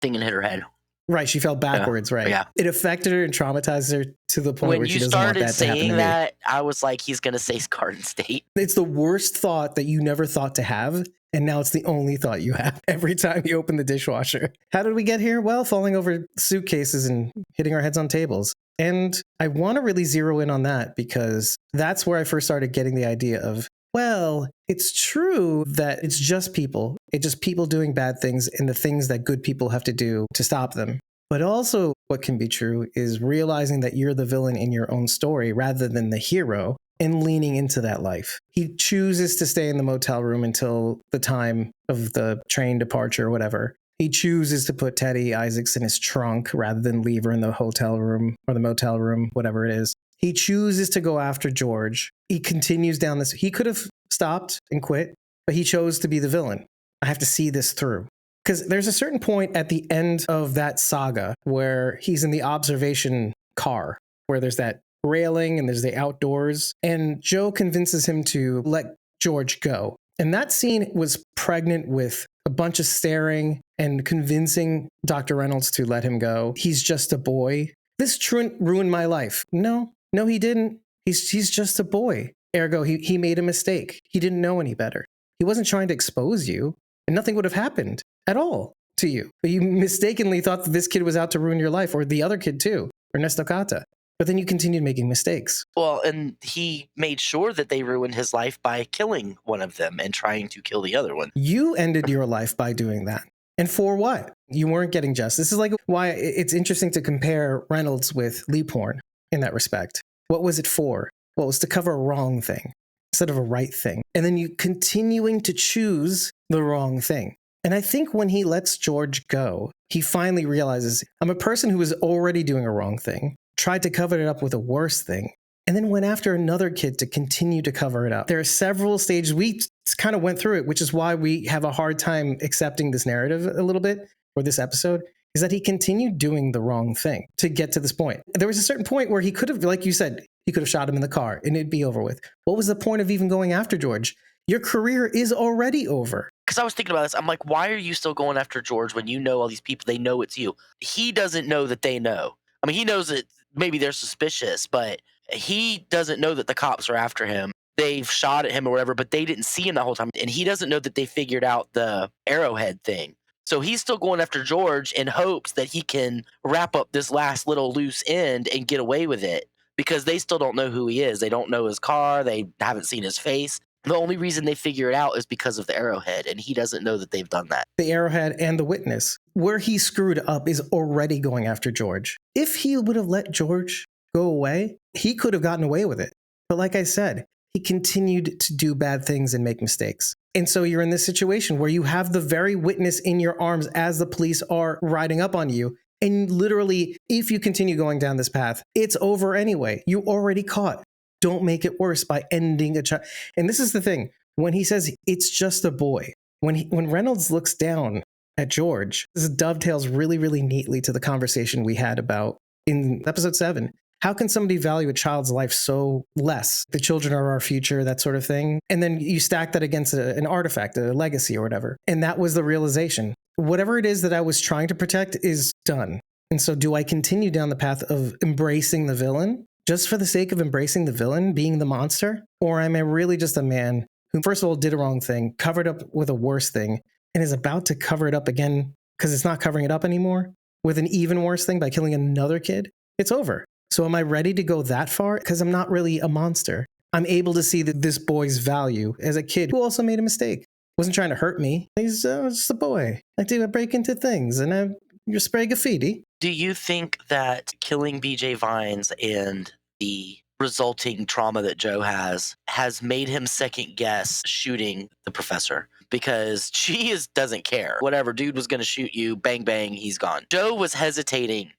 [SPEAKER 2] thing and hit her head.
[SPEAKER 4] Right, she fell backwards, right?
[SPEAKER 2] Yeah.
[SPEAKER 4] It affected her and traumatized her to the point where she doesn't want that to happen to me.
[SPEAKER 2] When you started saying that, I was like, he's going to say Garden State.
[SPEAKER 4] It's the worst thought that you never thought to have. And now it's the only thought you have every time you open the dishwasher. How did we get here? Well, falling over suitcases and hitting our heads on tables. And I want to really zero in on that because that's where I first started getting the idea of, well, it's true that it's just people. It's just people doing bad things and the things that good people have to do to stop them. But also what can be true is realizing that you're the villain in your own story rather than the hero and leaning into that life. He chooses to stay in the motel room until the time of the train departure or whatever. He chooses to put Teddy Isaacs in his trunk rather than leave her in the hotel room or the motel room, whatever it is. He chooses to go after George. He continues down this. He could have stopped and quit, but he chose to be the villain. I have to see this through. Because there's a certain point at the end of that saga where he's in the observation car, where there's that railing and there's the outdoors, and Joe convinces him to let George go. And that scene was pregnant with a bunch of staring and convincing Dr. Reynolds to let him go. He's just a boy. This ruined my life. No, he didn't. He's just a boy. Ergo, he made a mistake. He didn't know any better. He wasn't trying to expose you, and nothing would have happened at all to you. But you mistakenly thought that this kid was out to ruin your life, or the other kid too, Ernesto Cata. But then you continued making mistakes.
[SPEAKER 2] Well, and he made sure that they ruined his life by killing one of them and trying to kill the other one.
[SPEAKER 4] You ended your life by doing that. And for what? You weren't getting justice. This is like why it's interesting to compare Reynolds with Lee Porn in that respect. What was it for? Well, it was to cover a wrong thing instead of a right thing. And then you continuing to choose the wrong thing. And I think when he lets George go, he finally realizes, I'm a person who was already doing a wrong thing, tried to cover it up with a worse thing, and then went after another kid to continue to cover it up. There are several stages. We kind of went through it, which is why we have a hard time accepting this narrative a little bit, or this episode, is that he continued doing the wrong thing to get to this point. There was a certain point where he could have, like you said, he could have shot him in the car and it'd be over with. What was the point of even going after George? Your career is already over.
[SPEAKER 2] Because I was thinking about this. I'm like, why are you still going after George when you know all these people? They know it's you. He doesn't know that they know. I mean, he knows that maybe they're suspicious, but he doesn't know that the cops are after him. They've shot at him or whatever, but they didn't see him the whole time. And he doesn't know that they figured out the arrowhead thing. So he's still going after George in hopes that he can wrap up this last little loose end and get away with it, because they still don't know who he is. They don't know his car. They haven't seen his face. The only reason they figure it out is because of the arrowhead, and he doesn't know that they've done that.
[SPEAKER 4] The arrowhead and the witness. Where he screwed up is already going after George. If he would have let George go away, he could have gotten away with it. But like I said, he continued to do bad things and make mistakes. And so you're in this situation where you have the very witness in your arms as the police are riding up on you. And literally, if you continue going down this path, it's over anyway. You already caught. Don't make it worse by ending a child. And this is the thing. When he says it's just a boy, when Reynolds looks down at George, this dovetails really, really neatly to the conversation we had about in episode 7. How can somebody value a child's life so less? The children are our future, that sort of thing. And then you stack that against an artifact, a legacy or whatever. And that was the realization. Whatever it is that I was trying to protect is done. And so do I continue down the path of embracing the villain just for the sake of embracing the villain, being the monster? Or am I really just a man who, first of all, did a wrong thing, covered up with a worse thing, and is about to cover it up again because it's not covering it up anymore with an even worse thing by killing another kid? It's over. So am I ready to go that far? Because I'm not really a monster. I'm able to see that this boy's value as a kid who also made a mistake. Wasn't trying to hurt me. He's just a boy. I do break into things and you spray graffiti.
[SPEAKER 2] Do you think that killing BJ Vines and the resulting trauma that Joe has made him second guess shooting the professor? Because she doesn't care. Whatever, dude was going to shoot you, bang, bang, he's gone. Joe was hesitating.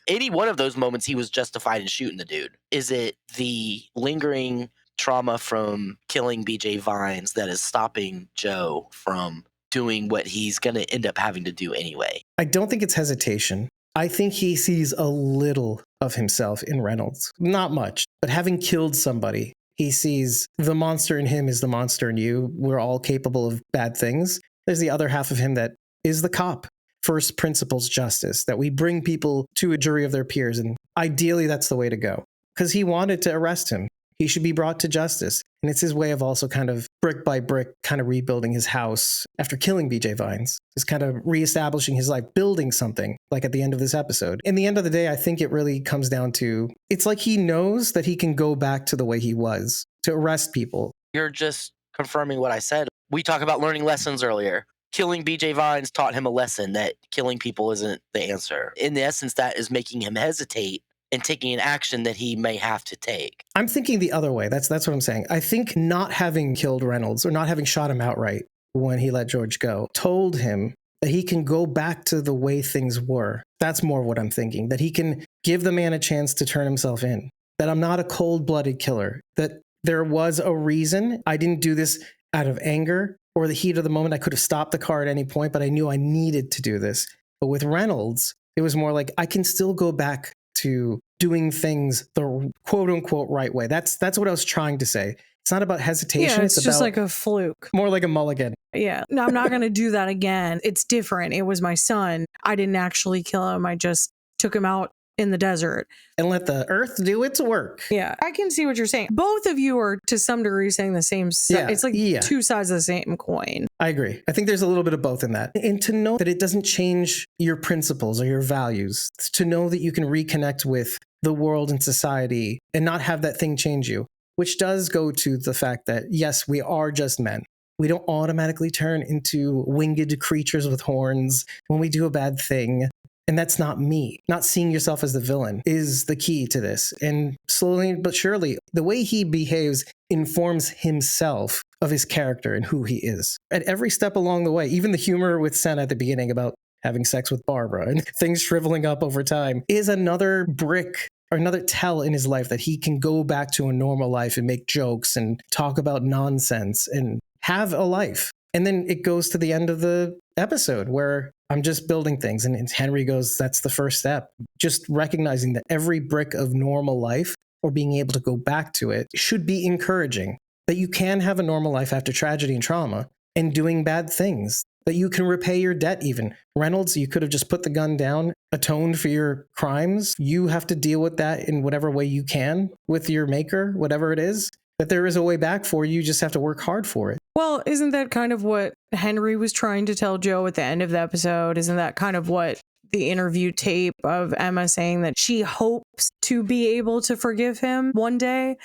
[SPEAKER 2] Any one of those moments, he was justified in shooting the dude. Is it the lingering trauma from killing BJ Vines that is stopping Joe from doing what he's going to end up having to do anyway?
[SPEAKER 4] I don't think it's hesitation. I think he sees a little of himself in Reynolds. Not much, but having killed somebody, he sees the monster in him is the monster in you. We're all capable of bad things. There's the other half of him that is the cop. First principles justice, that we bring people to a jury of their peers. And ideally, that's the way to go. Because he wanted to arrest him. He should be brought to justice. And it's his way of also kind of brick by brick kind of rebuilding his house after killing BJ Vines. Is kind of reestablishing his life, building something like at the end of this episode. In the end of the day, I think it really comes down to, it's like he knows that he can go back to the way he was to arrest people.
[SPEAKER 2] You're just confirming what I said. We talked about learning lessons earlier. Killing BJ Vines taught him a lesson that killing people isn't the answer. In the essence, that is making him hesitate and taking an action that he may have to take.
[SPEAKER 4] I'm thinking the other way. That's what I'm saying. I think not having killed Reynolds or not having shot him outright when he let George go told him that he can go back to the way things were. That's more what I'm thinking, that he can give the man a chance to turn himself in, that I'm not a cold-blooded killer, that there was a reason. I didn't do this out of anger or the heat of the moment. I could have stopped the car at any point, but I knew I needed to do this. But with Reynolds, it was more like I can still go back to doing things the quote-unquote right way. That's what I was trying to say. It's not about hesitation.
[SPEAKER 5] Yeah, it's just
[SPEAKER 4] about
[SPEAKER 5] like a fluke.
[SPEAKER 4] more like a mulligan.
[SPEAKER 5] Yeah. No, I'm not going to do that again. It's different. It was my son. I didn't actually kill him. I just took him out in the desert.
[SPEAKER 4] And let the earth do its work.
[SPEAKER 5] Yeah. I can see what you're saying. Both of you are to some degree saying the same.
[SPEAKER 4] Yeah,
[SPEAKER 5] It's like
[SPEAKER 4] yeah.
[SPEAKER 5] two sides of the same coin.
[SPEAKER 4] I agree. I think there's a little bit of both in that. And to know that it doesn't change your principles or your values, to know that you can reconnect with the world and society and not have that thing change you, which does go to the fact that, yes, we are just men. We don't automatically turn into winged creatures with horns when we do a bad thing. And that's not me. Not seeing yourself as the villain is the key to this. And slowly but surely, the way he behaves informs himself of his character and who he is. At every step along the way, even the humor with Senna at the beginning about having sex with Barbara and things shriveling up over time is another brick or another tell in his life that he can go back to a normal life and make jokes and talk about nonsense and have a life. And then it goes to the end of the episode where I'm just building things. And Henry goes, that's the first step. Just recognizing that every brick of normal life or being able to go back to it should be encouraging. That you can have a normal life after tragedy and trauma and doing bad things. That you can repay your debt even. Reynolds, you could have just put the gun down, atoned for your crimes. You have to deal with that in whatever way you can with your maker, whatever it is. That there is a way back for you. You just have to work hard for it.
[SPEAKER 5] Well, isn't that kind of what Henry was trying to tell Joe at the end of the episode? Isn't that kind of what the interview tape of Emma saying that she hopes to be able to forgive him one day?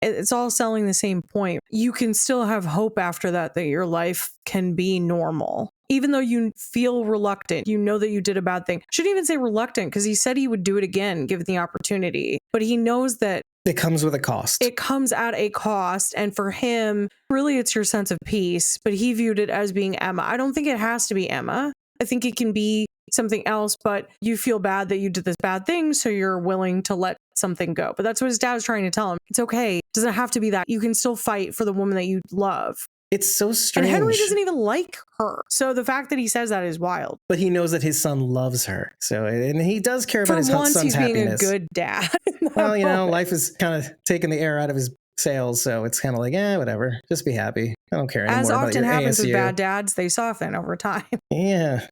[SPEAKER 5] It's all selling the same point. You can still have hope after that your life can be normal. Even though you feel reluctant, you know that you did a bad thing. Shouldn't even say reluctant because he said he would do it again, given the opportunity. But he knows that
[SPEAKER 4] it comes with a cost.
[SPEAKER 5] it comes at a cost. And for him, really, it's your sense of peace. But he viewed it as being Emma. I don't think it has to be Emma. I think it can be something else, but you feel bad that you did this bad thing, so you're willing to let something go. But that's what his dad was trying to tell him. It's okay. It doesn't have to be that. You can still fight for the woman that you love.
[SPEAKER 4] It's so strange.
[SPEAKER 5] And Henry doesn't even like her. So the fact that he says that is wild.
[SPEAKER 4] But he knows that his son loves her. So, and he does care
[SPEAKER 5] For
[SPEAKER 4] about his
[SPEAKER 5] once,
[SPEAKER 4] son's
[SPEAKER 5] he's being
[SPEAKER 4] happiness.
[SPEAKER 5] a good dad.
[SPEAKER 4] Well, you know, life is kind of taking the air out of his sails. So it's kind of like, whatever. Just be happy. I don't care anymore
[SPEAKER 5] As
[SPEAKER 4] about
[SPEAKER 5] often
[SPEAKER 4] your
[SPEAKER 5] happens with
[SPEAKER 4] ASU.
[SPEAKER 5] bad dads, they soften over time.
[SPEAKER 4] Yeah.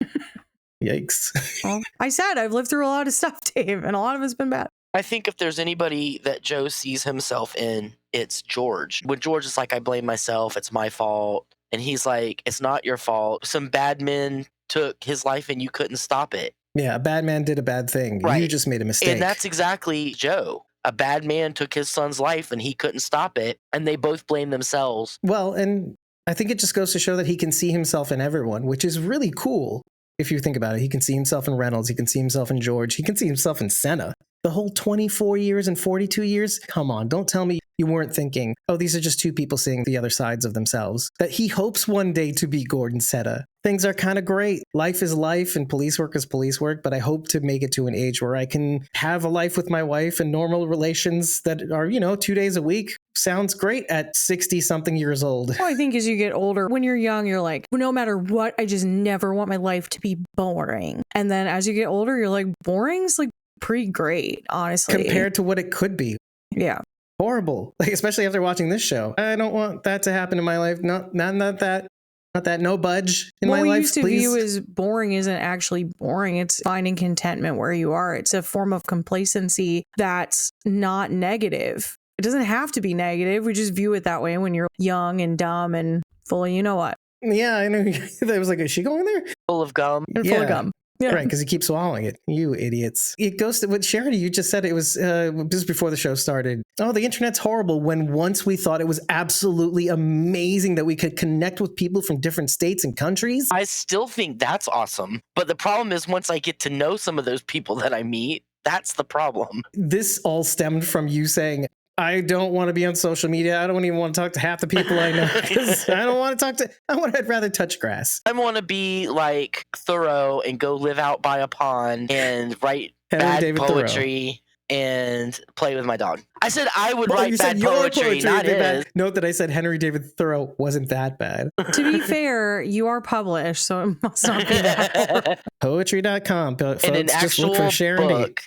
[SPEAKER 4] Yikes.
[SPEAKER 5] Well, I said I've lived through a lot of stuff, Dave, and a lot of it's been bad.
[SPEAKER 2] I think if there's anybody that Joe sees himself in, it's George. When George is like, I blame myself, it's my fault. And he's like, it's not your fault. Some bad men took his life and you couldn't stop it.
[SPEAKER 4] Yeah, a bad man did a bad thing. You
[SPEAKER 2] Right.
[SPEAKER 4] just made a mistake.
[SPEAKER 2] And that's exactly Joe. A bad man took his son's life and he couldn't stop it. And they both blame themselves.
[SPEAKER 4] Well, and I think it just goes to show that he can see himself in everyone, which is really cool. If you think about it, he can see himself in Reynolds. He can see himself in George. He can see himself in Senna. The whole 24 years and 42 years? Come on, don't tell me you weren't thinking, oh, these are just two people seeing the other sides of themselves. That he hopes one day to be Gordon Senna. Things are kind of great. Life is life and police work is police work, but I hope to make it to an age where I can have a life with my wife and normal relations that are, 2 days a week. Sounds great at 60-something years old.
[SPEAKER 5] Well, I think as you get older, when you're young, you're like, no matter what, I just never want my life to be boring. And then as you get older, you're like, boring's like pretty great, honestly.
[SPEAKER 4] Compared to what it could be.
[SPEAKER 5] Yeah.
[SPEAKER 4] Horrible. Like, especially after watching this show. I don't want that to happen in my life. Not that. Not that. No budge in my
[SPEAKER 5] What we
[SPEAKER 4] life,
[SPEAKER 5] used to
[SPEAKER 4] please.
[SPEAKER 5] view as boring isn't actually boring. It's finding contentment where you are. It's a form of complacency that's not negative. It doesn't have to be negative. We just view it that way when you're young and dumb and full of you know what.
[SPEAKER 4] Yeah, I know. I was like, is she going there?
[SPEAKER 2] Full of gum.
[SPEAKER 5] And full of gum. Yeah.
[SPEAKER 4] Right, because he keeps swallowing it. You idiots. It goes to what Charity, you just said it was just before the show started. Oh, the internet's horrible when once we thought it was absolutely amazing that we could connect with people from different states and countries.
[SPEAKER 2] I still think that's awesome. But the problem is once I get to know some of those people that I meet, that's the problem.
[SPEAKER 4] This all stemmed from you saying, I don't want to be on social media. I don't even want to talk to half the people I know because I don't want to talk to, I'd rather touch grass.
[SPEAKER 2] I want to be like Thoreau and go live out by a pond and write
[SPEAKER 4] Henry
[SPEAKER 2] bad
[SPEAKER 4] David
[SPEAKER 2] poetry and play with my dog. I said I would
[SPEAKER 4] Oh,
[SPEAKER 2] write
[SPEAKER 4] you said
[SPEAKER 2] bad
[SPEAKER 4] your
[SPEAKER 2] poetry, not
[SPEAKER 4] would be bad.
[SPEAKER 2] his.
[SPEAKER 4] Note that I said Henry David Thoreau wasn't that bad.
[SPEAKER 5] To be fair, you are published, so it must not be that.
[SPEAKER 4] Poetry.com, folks.
[SPEAKER 2] In an
[SPEAKER 4] Just look
[SPEAKER 2] actual
[SPEAKER 4] for Sharon D.
[SPEAKER 2] book.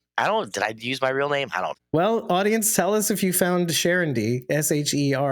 [SPEAKER 2] Did I use my real name? I don't.
[SPEAKER 4] Well, audience, tell us if you found Sharon D, Sherandy,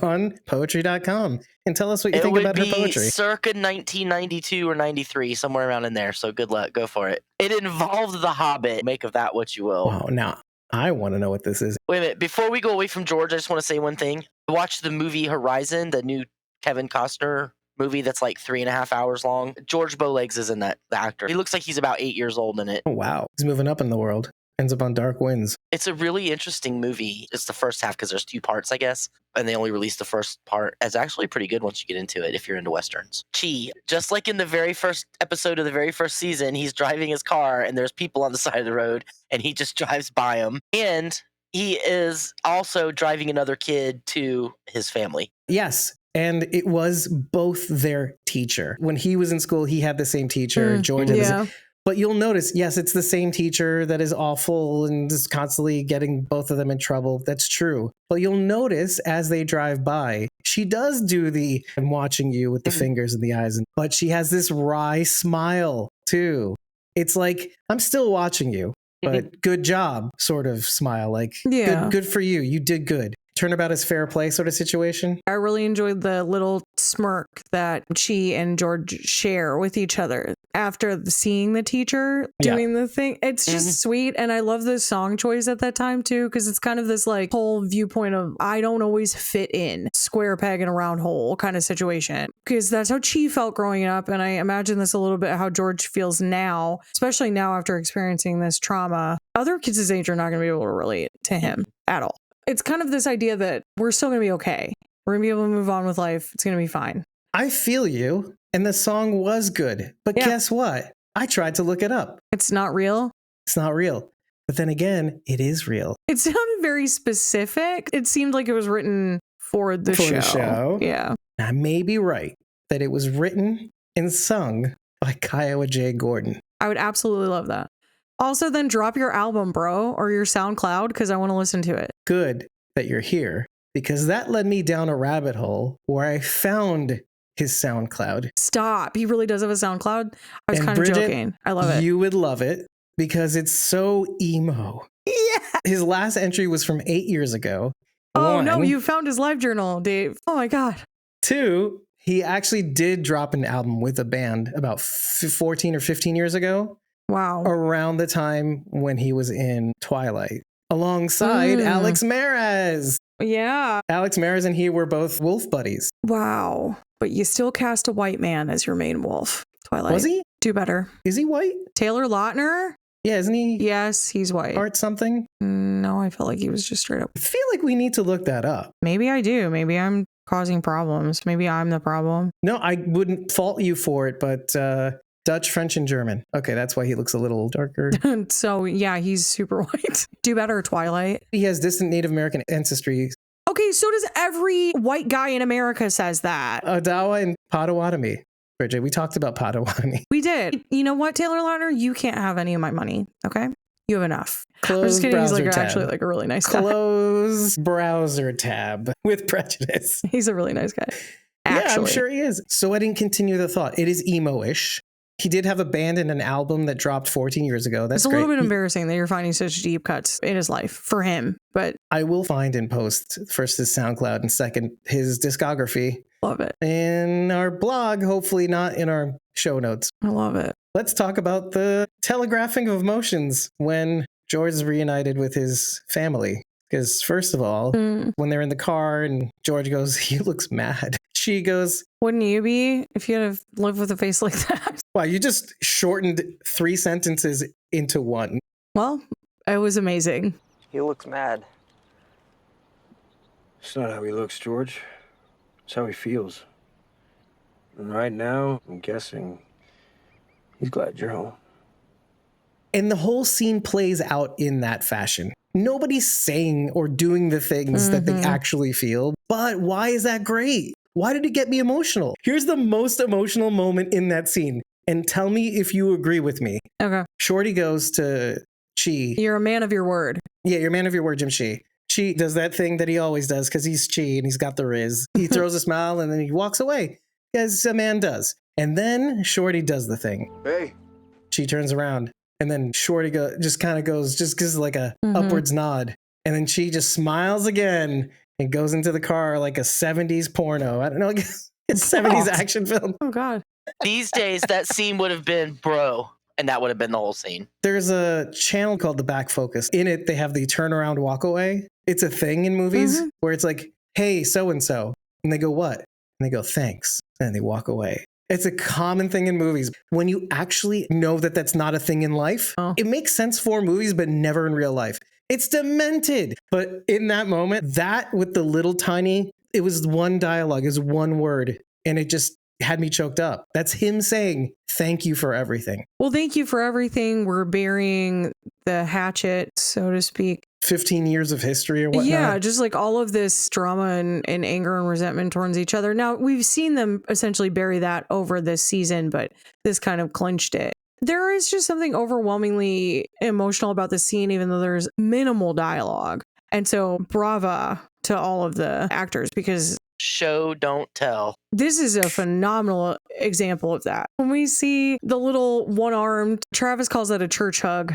[SPEAKER 4] on poetry.com. And tell us what you
[SPEAKER 2] It
[SPEAKER 4] think
[SPEAKER 2] would
[SPEAKER 4] about her
[SPEAKER 2] be
[SPEAKER 4] poetry.
[SPEAKER 2] circa 1992 or 93, somewhere around in there. So good luck. Go for it. It involved The Hobbit. Make of that what you will.
[SPEAKER 4] Wow, now I want to know what this is.
[SPEAKER 2] Wait a minute. Before we go away from George, I just want to say one thing. I watched the movie Horizon, the new Kevin Costner movie that's like 3.5 hours long. George Bowlegs is in that, the actor. He looks like he's about 8 years old in it.
[SPEAKER 4] Oh, wow. He's moving up in the world. Ends up on Dark Winds.
[SPEAKER 2] It's a really interesting movie. It's the first half because there's 2 parts, I guess. And they only released the first part. It's actually pretty good once you get into it if you're into Westerns. Chi, just like in the very first episode of the very first season, he's driving his car and there's people on the side of the road and he just drives by them. And he is also driving another kid to his family.
[SPEAKER 4] Yes. And it was both their teacher. When he was in school, he had the same teacher. George had the same. But you'll notice, yes, it's the same teacher that is awful and is constantly getting both of them in trouble. That's true. But you'll notice as they drive by, she does do the I'm watching you with the fingers and the eyes. But she has this wry smile, too. It's like, I'm still watching you, but good job sort of smile. Like, good for you. You did good. Turnabout is fair play sort of situation.
[SPEAKER 5] I really enjoyed the little smirk that she and George share with each other after seeing the teacher doing the thing. It's just sweet. And I love the song choice at that time too, because it's kind of this like whole viewpoint of I don't always fit in, square peg in a round hole kind of situation. Because that's how Chi felt growing up. And I imagine this a little bit how George feels now, especially now after experiencing this trauma. Other kids his age are not going to be able to relate to him at all. It's kind of this idea that we're still going to be okay. We're going to be able to move on with life. It's going to be fine.
[SPEAKER 4] I feel you. And the song was good. But guess what? I tried to look it up.
[SPEAKER 5] It's not real.
[SPEAKER 4] It's not real. But then again, it is real.
[SPEAKER 5] It sounded very specific. It seemed like it was written for the show. Yeah.
[SPEAKER 4] I may be right that it was written and sung by Kiowa J. Gordon.
[SPEAKER 5] I would absolutely love that. Also, then drop your album, bro, or your SoundCloud, because I want to listen to it.
[SPEAKER 4] Good that you're here, because that led me down a rabbit hole where I found his SoundCloud.
[SPEAKER 5] Stop. He really does have a SoundCloud? I was
[SPEAKER 4] And
[SPEAKER 5] kind
[SPEAKER 4] Bridget,
[SPEAKER 5] of joking. I love it.
[SPEAKER 4] You would love it because it's so emo.
[SPEAKER 5] Yeah.
[SPEAKER 4] His last entry was from 8 years ago.
[SPEAKER 5] Oh,
[SPEAKER 4] 1,
[SPEAKER 5] no, you found his live journal, Dave. Oh, my God.
[SPEAKER 4] 2, he actually did drop an album with a band about 14 or 15 years ago.
[SPEAKER 5] Wow.
[SPEAKER 4] Around the time when he was in Twilight, alongside Alex Maraz.
[SPEAKER 5] Yeah.
[SPEAKER 4] Alex Maraz and he were both wolf buddies.
[SPEAKER 5] Wow. But you still cast a white man as your main wolf. Twilight.
[SPEAKER 4] Was he?
[SPEAKER 5] Do better.
[SPEAKER 4] Is he white?
[SPEAKER 5] Taylor Lautner?
[SPEAKER 4] Yeah, isn't he?
[SPEAKER 5] Yes, he's white.
[SPEAKER 4] Art something?
[SPEAKER 5] No, I felt like he was just straight up.
[SPEAKER 4] I feel like we need to look that up.
[SPEAKER 5] Maybe I do. Maybe I'm causing problems. Maybe I'm the problem.
[SPEAKER 4] No, I wouldn't fault you for it, but Dutch, French, and German. Okay, that's why he looks a little darker.
[SPEAKER 5] So, yeah, he's super white. Do better, Twilight.
[SPEAKER 4] He has distant Native American ancestry.
[SPEAKER 5] Okay, so does every white guy in America says that.
[SPEAKER 4] Odawa and Potawatomi. Bridget, we talked about Potawatomi.
[SPEAKER 5] We did. You know what, Taylor Lautner? You can't have any of my money, okay? You have enough. I'm
[SPEAKER 4] Close
[SPEAKER 5] just kidding. He's
[SPEAKER 4] browser
[SPEAKER 5] like
[SPEAKER 4] tab.
[SPEAKER 5] actually like a really nice guy.
[SPEAKER 4] Close browser tab with prejudice.
[SPEAKER 5] He's a really nice guy.
[SPEAKER 4] Yeah,
[SPEAKER 5] Actually.
[SPEAKER 4] I'm sure he is. So I didn't continue the thought. It is emo-ish. He did have a band and an album that dropped 14 years ago. That's
[SPEAKER 5] It's a
[SPEAKER 4] great.
[SPEAKER 5] little bit embarrassing that you're finding such deep cuts in his life for him, but
[SPEAKER 4] I will find in post, first his SoundCloud and second his discography
[SPEAKER 5] love it.
[SPEAKER 4] in our blog, hopefully not in our show notes.
[SPEAKER 5] I love it.
[SPEAKER 4] Let's talk about the telegraphing of emotions when George is reunited with his family. Because first of all, when they're in the car and George goes, he looks mad. She goes,
[SPEAKER 5] Wouldn't you be if you had to live with a face like that?
[SPEAKER 4] wow, you just shortened 3 sentences into one.
[SPEAKER 5] Well, it was amazing.
[SPEAKER 2] He looks mad.
[SPEAKER 6] It's not how he looks, George. It's how he feels. And right now, I'm guessing he's glad you're home.
[SPEAKER 4] And the whole scene plays out in that fashion. Nobody's saying or doing the things that they actually feel. But why is that great? Why did it get me emotional? Here's the most emotional moment in that scene. And tell me if you agree with me.
[SPEAKER 5] Okay.
[SPEAKER 4] Shorty goes to Chi.
[SPEAKER 5] You're a man of your word.
[SPEAKER 4] Yeah, you're a man of your word, Jim Chi. Chi does that thing that he always does because he's Chi and he's got the Riz. He throws a smile and then he walks away, as a man does. And then Shorty does the thing.
[SPEAKER 6] Hey.
[SPEAKER 4] Chi turns around and then Shorty just gives like a upwards nod. And then Chi just smiles again and goes into the car like a 70s porno. I don't know, it's a 70s action film.
[SPEAKER 5] Oh, God.
[SPEAKER 2] These days, that scene would have been bro, and that would have been the whole scene.
[SPEAKER 4] There's a channel called The Back Focus. In it, they have the turnaround walk away. It's a thing in movies where it's like, hey, so-and-so. And they go, what? And they go, thanks. And they walk away. It's a common thing in movies. When you actually know that that's not a thing in life, it makes sense for movies, but never in real life. It's demented. But in that moment, that with the little tiny, it was one dialogue, it was one word. And it just had me choked up. That's him saying, thank you for everything.
[SPEAKER 5] Well, thank you for everything. We're burying the hatchet, so to speak.
[SPEAKER 4] 15 years of history or whatnot.
[SPEAKER 5] Yeah, just like all of this drama and anger and resentment towards each other. Now, we've seen them essentially bury that over this season, but this kind of clinched it. There is just something overwhelmingly emotional about the scene, even though there's minimal dialogue. And so, brava to all of the actors, because
[SPEAKER 2] Show, don't tell.
[SPEAKER 5] this is a phenomenal example of that. When we see the little one-armed, Travis calls that a church hug,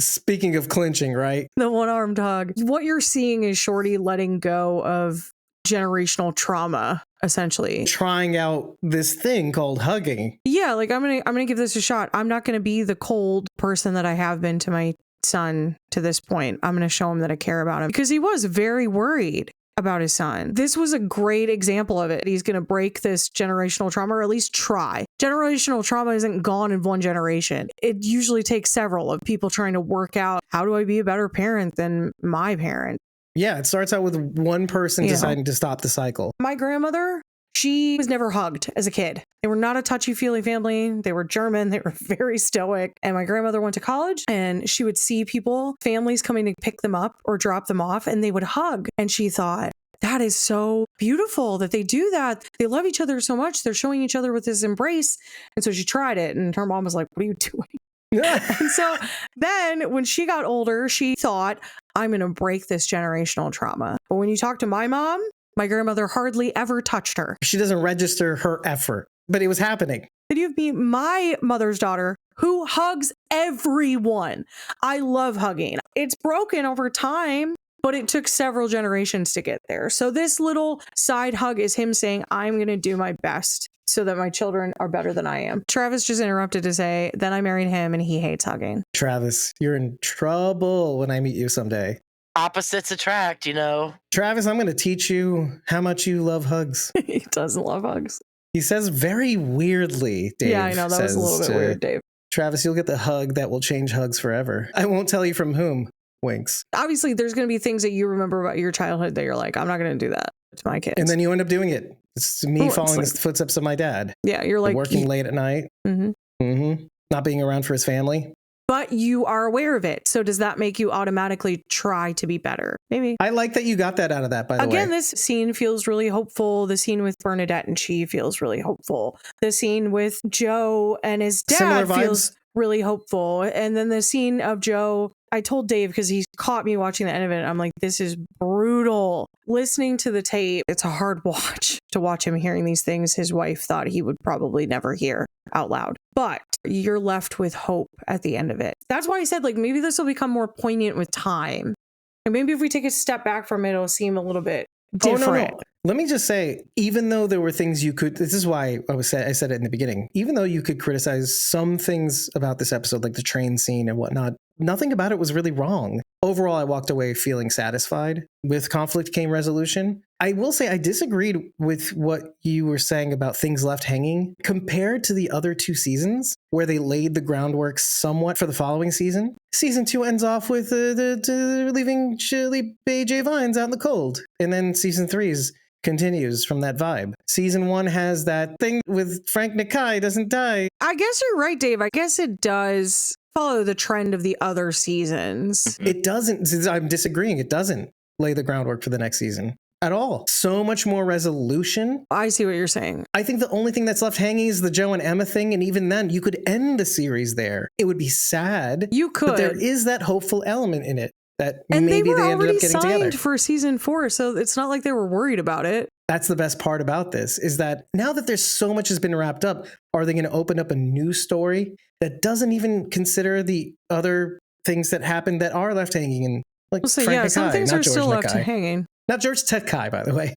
[SPEAKER 4] Speaking of clinching, right?
[SPEAKER 5] the one-armed hug. What you're seeing is Shorty letting go of generational trauma, essentially.
[SPEAKER 4] Trying out this thing called hugging.
[SPEAKER 5] Yeah, like I'm gonna give this a shot. I'm not gonna be the cold person that I have been to my son to this point. I'm gonna show him that I care about him, because he was very worried about his son. This was a great example of it. He's going to break this generational trauma, or at least try. Generational trauma isn't gone in one generation. It usually takes several of people trying to work out, how do I be a better parent than my parent?
[SPEAKER 4] Yeah, it starts out with one person deciding to stop the cycle.
[SPEAKER 5] My grandmother, she was never hugged as a kid. They were not a touchy-feely family. They were German. They were very stoic. And my grandmother went to college, and she would see people, families coming to pick them up or drop them off, and they would hug. And she thought, that is so beautiful that they do that. They love each other so much. They're showing each other with this embrace. And so she tried it, and her mom was like, what are you doing? And so then when she got older, she thought, I'm going to break this generational trauma. But when you talk to my mom, my grandmother hardly ever touched her.
[SPEAKER 4] She doesn't register her effort, but it was happening.
[SPEAKER 5] Then you have me, my mother's daughter, who hugs everyone. I love hugging. It's broken over time, but it took several generations to get there. So this little side hug is him saying, I'm going to do my best so that my children are better than I am. Travis just interrupted to say, then I married him and he hates hugging.
[SPEAKER 4] Travis, you're in trouble when I meet you someday.
[SPEAKER 2] Opposites attract, you know.
[SPEAKER 4] Travis, I'm going to teach you how much you love hugs.
[SPEAKER 5] He doesn't love hugs.
[SPEAKER 4] He says very weirdly, Dave.
[SPEAKER 5] Yeah, I know. That was a little bit weird, Dave.
[SPEAKER 4] Travis, you'll get the hug that will change hugs forever. I won't tell you from whom. Winks.
[SPEAKER 5] Obviously, there's going to be things that you remember about your childhood that you're like, I'm not going to do that to my kids.
[SPEAKER 4] And then you end up doing it. It's me following the footsteps of my dad.
[SPEAKER 5] Yeah, you're like
[SPEAKER 4] working late at night. Not being around for his family.
[SPEAKER 5] But you are aware of it. So does that make you automatically try to be better? Maybe.
[SPEAKER 4] I like that you got that out of that, by the way.
[SPEAKER 5] Again, this scene feels really hopeful. The scene with Bernadette and Chi feels really hopeful. The scene with Joe and his dad feels really hopeful. And then the scene of Joe, I told Dave, because he caught me watching the end of it, I'm like, this is brutal. Listening to the tape, it's a hard watch to watch him hearing these things his wife thought he would probably never hear out loud. But you're left with hope at the end of it. That's why I said, like, maybe this will become more poignant with time. And maybe if we take a step back from it, it'll seem a little bit different.
[SPEAKER 4] Oh, no. Let me just say, even though there were things you could, this is why I said it in the beginning, even though you could criticize some things about this episode, like the train scene and whatnot, nothing about it was really wrong. overall, I walked away feeling satisfied. With conflict came resolution. I will say I disagreed with what you were saying about things left hanging compared to the other 2 seasons where they laid the groundwork somewhat for the following season. Season 2 ends off with leaving Shirley J. Vines out in the cold. And then season 3's continues from that vibe. Season 1 has that thing with Frank Nakai doesn't die.
[SPEAKER 5] I guess you're right, Dave. I guess it does follow the trend of the other seasons.
[SPEAKER 4] It doesn't. I'm disagreeing. It doesn't lay the groundwork for the next season at all. So much more resolution.
[SPEAKER 5] I see what you're saying.
[SPEAKER 4] I think the only thing that's left hanging is the Joe and Emma thing. And even then, you could end the series there. It would be sad.
[SPEAKER 5] You could.
[SPEAKER 4] But there is that hopeful element in it that
[SPEAKER 5] And
[SPEAKER 4] maybe
[SPEAKER 5] they were
[SPEAKER 4] ended
[SPEAKER 5] already
[SPEAKER 4] up getting
[SPEAKER 5] signed
[SPEAKER 4] together.
[SPEAKER 5] for season 4, so it's not like they were worried about it.
[SPEAKER 4] That's the best part about this, is that now that there's so much has been wrapped up, are they going to open up a new story that doesn't even consider the other things that happened that are left hanging? And like
[SPEAKER 5] So
[SPEAKER 4] Frank
[SPEAKER 5] yeah, some
[SPEAKER 4] Nakai,
[SPEAKER 5] things
[SPEAKER 4] not
[SPEAKER 5] are
[SPEAKER 4] George
[SPEAKER 5] still left
[SPEAKER 4] Nakai.
[SPEAKER 5] hanging.
[SPEAKER 4] Not George Takai, by the way.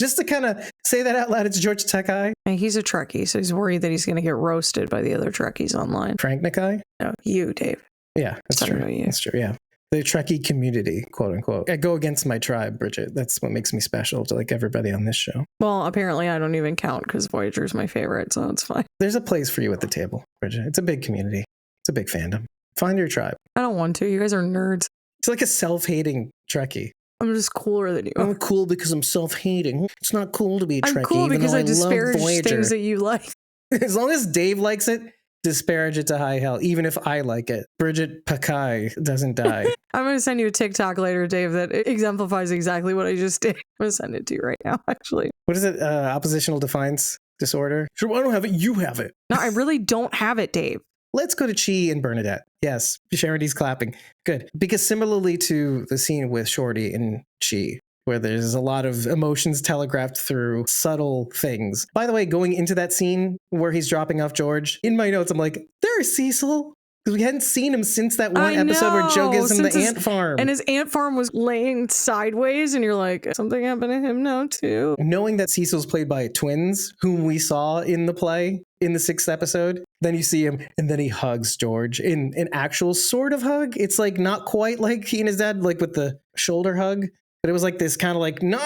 [SPEAKER 4] Just to kind of say that out loud, it's George Takai.
[SPEAKER 5] And he's a Trekkie, so he's worried that he's going to get roasted by the other Trekkies online.
[SPEAKER 4] Frank Nakai?
[SPEAKER 5] No, you, Dave.
[SPEAKER 4] Yeah, that's
[SPEAKER 5] Sorry
[SPEAKER 4] true.
[SPEAKER 5] about you.
[SPEAKER 4] That's true, yeah. The Trekkie community, quote unquote. I go against my tribe, Bridget. That's what makes me special to like everybody on this show.
[SPEAKER 5] Well, apparently I don't even count because Voyager's my favorite, so it's fine.
[SPEAKER 4] There's a place for you at the table, Bridget. It's a big community. It's a big fandom. Find your tribe.
[SPEAKER 5] I don't want to. You guys are nerds.
[SPEAKER 4] It's like a self-hating Trekkie.
[SPEAKER 5] I'm just cooler than you.
[SPEAKER 4] I'm cool because I'm self-hating. It's not cool to be a Trekkie.
[SPEAKER 5] I'm cool
[SPEAKER 4] even
[SPEAKER 5] because
[SPEAKER 4] though
[SPEAKER 5] I
[SPEAKER 4] love
[SPEAKER 5] disparage
[SPEAKER 4] Voyager.
[SPEAKER 5] things that you like.
[SPEAKER 4] As long as Dave likes it, disparage it to high hell, even if I like it. Bridget Pakai doesn't die.
[SPEAKER 5] I'm going to send you a TikTok later, Dave, that exemplifies exactly what I just did. I'm going to send it to you right now, actually.
[SPEAKER 4] What is it? Oppositional defiance disorder? Sure, I don't have it. You have it.
[SPEAKER 5] No, I really don't have it, Dave.
[SPEAKER 4] Let's go to Chi and Bernadette. Yes, Charity's clapping. Good. Because similarly to the scene with Shorty and Chi, where there's a lot of emotions telegraphed through subtle things. By the way, going into that scene where he's dropping off George, in my notes, I'm like, there's Cecil. Because we hadn't seen him since that one
[SPEAKER 5] I
[SPEAKER 4] episode where Joe
[SPEAKER 5] know,
[SPEAKER 4] gives him the
[SPEAKER 5] since
[SPEAKER 4] ant farm.
[SPEAKER 5] And his ant farm was laying sideways, and you're like, something happened to him now, too.
[SPEAKER 4] Knowing that Cecil's played by twins, whom we saw in the play in the 6th episode, then you see him and then he hugs George in an actual sort of hug. It's like not quite like he and his dad, like with the shoulder hug, but it was like this kind of like, nah,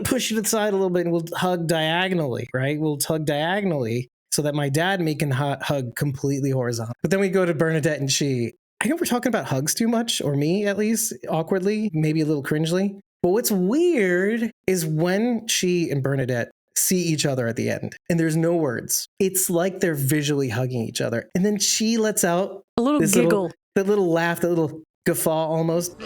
[SPEAKER 4] push you to the side a little bit and we'll hug diagonally, right? We'll hug diagonally so that my dad can hug completely horizontal. But then we go to Bernadette and Chi. I know we're talking about hugs too much, or me at least, awkwardly, maybe a little cringely. But what's weird is when Chi and Bernadette see each other at the end and there's no words. It's like they're visually hugging each other. And then Chi lets out
[SPEAKER 5] A little
[SPEAKER 4] this
[SPEAKER 5] giggle.
[SPEAKER 4] that little laugh, that little guffaw almost.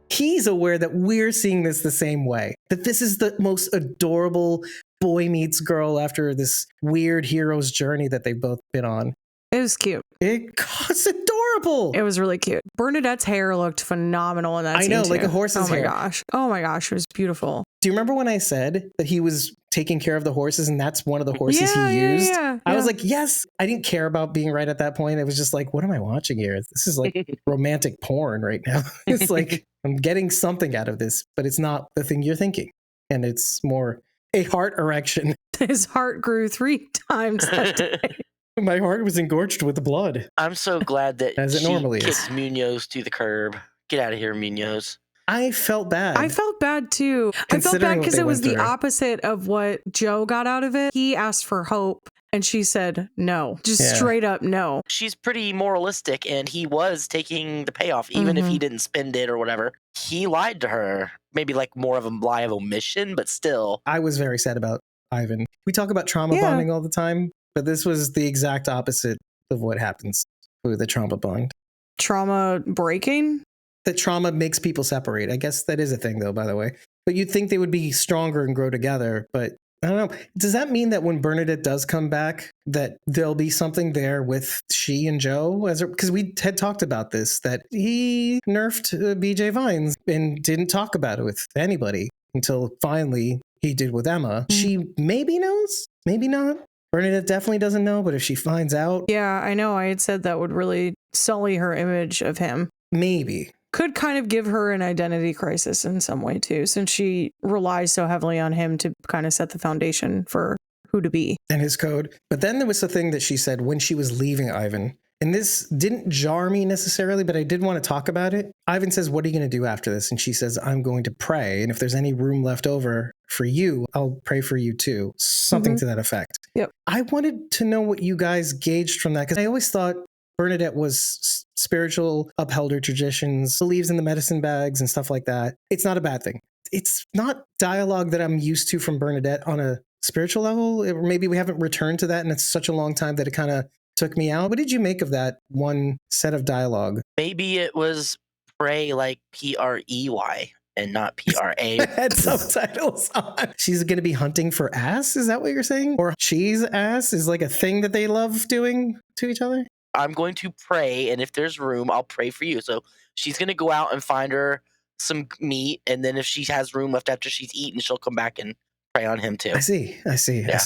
[SPEAKER 4] He's aware that we're seeing this the same way, that this is the most adorable boy meets girl after this weird hero's journey that they've both been on.
[SPEAKER 5] It was cute.
[SPEAKER 4] It's adorable.
[SPEAKER 5] It was really cute. Bernadette's hair looked phenomenal in that
[SPEAKER 4] I
[SPEAKER 5] scene,
[SPEAKER 4] know,
[SPEAKER 5] too.
[SPEAKER 4] like a horse's hair.
[SPEAKER 5] Oh my gosh, it was beautiful.
[SPEAKER 4] Do you remember when I said that he was taking care of the horses and that's one of the horses
[SPEAKER 5] Yeah,
[SPEAKER 4] he
[SPEAKER 5] yeah,
[SPEAKER 4] used?
[SPEAKER 5] yeah,
[SPEAKER 4] I was
[SPEAKER 5] yeah.
[SPEAKER 4] like, yes. I didn't care about being right at that point. It was just like, what am I watching here? This is like romantic porn right now. It's like, I'm getting something out of this, but it's not the thing you're thinking. And it's more a heart erection.
[SPEAKER 5] His heart grew 3 times that day.
[SPEAKER 4] My heart was engorged with blood.
[SPEAKER 2] I'm so glad that
[SPEAKER 4] As it
[SPEAKER 2] she
[SPEAKER 4] normally is.
[SPEAKER 2] kicked Munoz to the curb. Get out of here, Munoz.
[SPEAKER 4] I felt bad.
[SPEAKER 5] I felt bad too. I felt
[SPEAKER 4] Considering
[SPEAKER 5] bad
[SPEAKER 4] what
[SPEAKER 5] because
[SPEAKER 4] they
[SPEAKER 5] it was
[SPEAKER 4] went
[SPEAKER 5] the
[SPEAKER 4] through.
[SPEAKER 5] opposite of what Joe got out of it. He asked for hope and she said no. Just
[SPEAKER 4] Yeah.
[SPEAKER 5] straight up no.
[SPEAKER 2] She's pretty moralistic, and he was taking the payoff, even if he didn't spend it or whatever. He lied to her. Maybe like more of a lie of omission, but still.
[SPEAKER 4] I was very sad about Ivan. We talk about trauma
[SPEAKER 5] Yeah.
[SPEAKER 4] bonding all the time, but this was the exact opposite of what happens with the trauma bond.
[SPEAKER 5] Trauma breaking?
[SPEAKER 4] That trauma makes people separate. I guess that is a thing, though, by the way. But you'd think they would be stronger and grow together. But I don't know. Does that mean that when Bernadette does come back, that there'll be something there with she and Joe? Because we had talked about this, that he nerfed BJ Vines and didn't talk about it with anybody until finally he did with Emma. She maybe knows, maybe not. Bernadette definitely doesn't know, but if she finds out,
[SPEAKER 5] Yeah, I know. I had said that would really sully her image of him.
[SPEAKER 4] maybe.
[SPEAKER 5] Could kind of give her an identity crisis in some way too, since she relies so heavily on him to kind of set the foundation for who to be.
[SPEAKER 4] And his code. But then there was the thing that she said when she was leaving Ivan, And this didn't jar me necessarily, but I did want to talk about it. Ivan says, what are you going to do after this? And she says, I'm going to pray. And if there's any room left over for you, I'll pray for you too. Something to that effect.
[SPEAKER 5] Yep.
[SPEAKER 4] I wanted to know what you guys gauged from that, because I always thought Bernadette was spiritual, upheld her traditions, believes in the medicine bags and stuff like that. It's not a bad thing. It's not dialogue that I'm used to from Bernadette on a spiritual level. Or maybe we haven't returned to that, and it's such a long time that it kind of took me out. What did you make of that one set of dialogue?
[SPEAKER 2] Maybe it was pray like Prey and not PRA.
[SPEAKER 4] Had subtitles on. She's going to be hunting for ass? Is that what you're saying? Or cheese ass is like a thing that they love doing to each other?
[SPEAKER 2] I'm going to pray, and if there's room, I'll pray for you. So she's going to go out and find her some meat, and then if she has room left after she's eaten, she'll come back and pray on him too.
[SPEAKER 4] I see.
[SPEAKER 2] Yeah.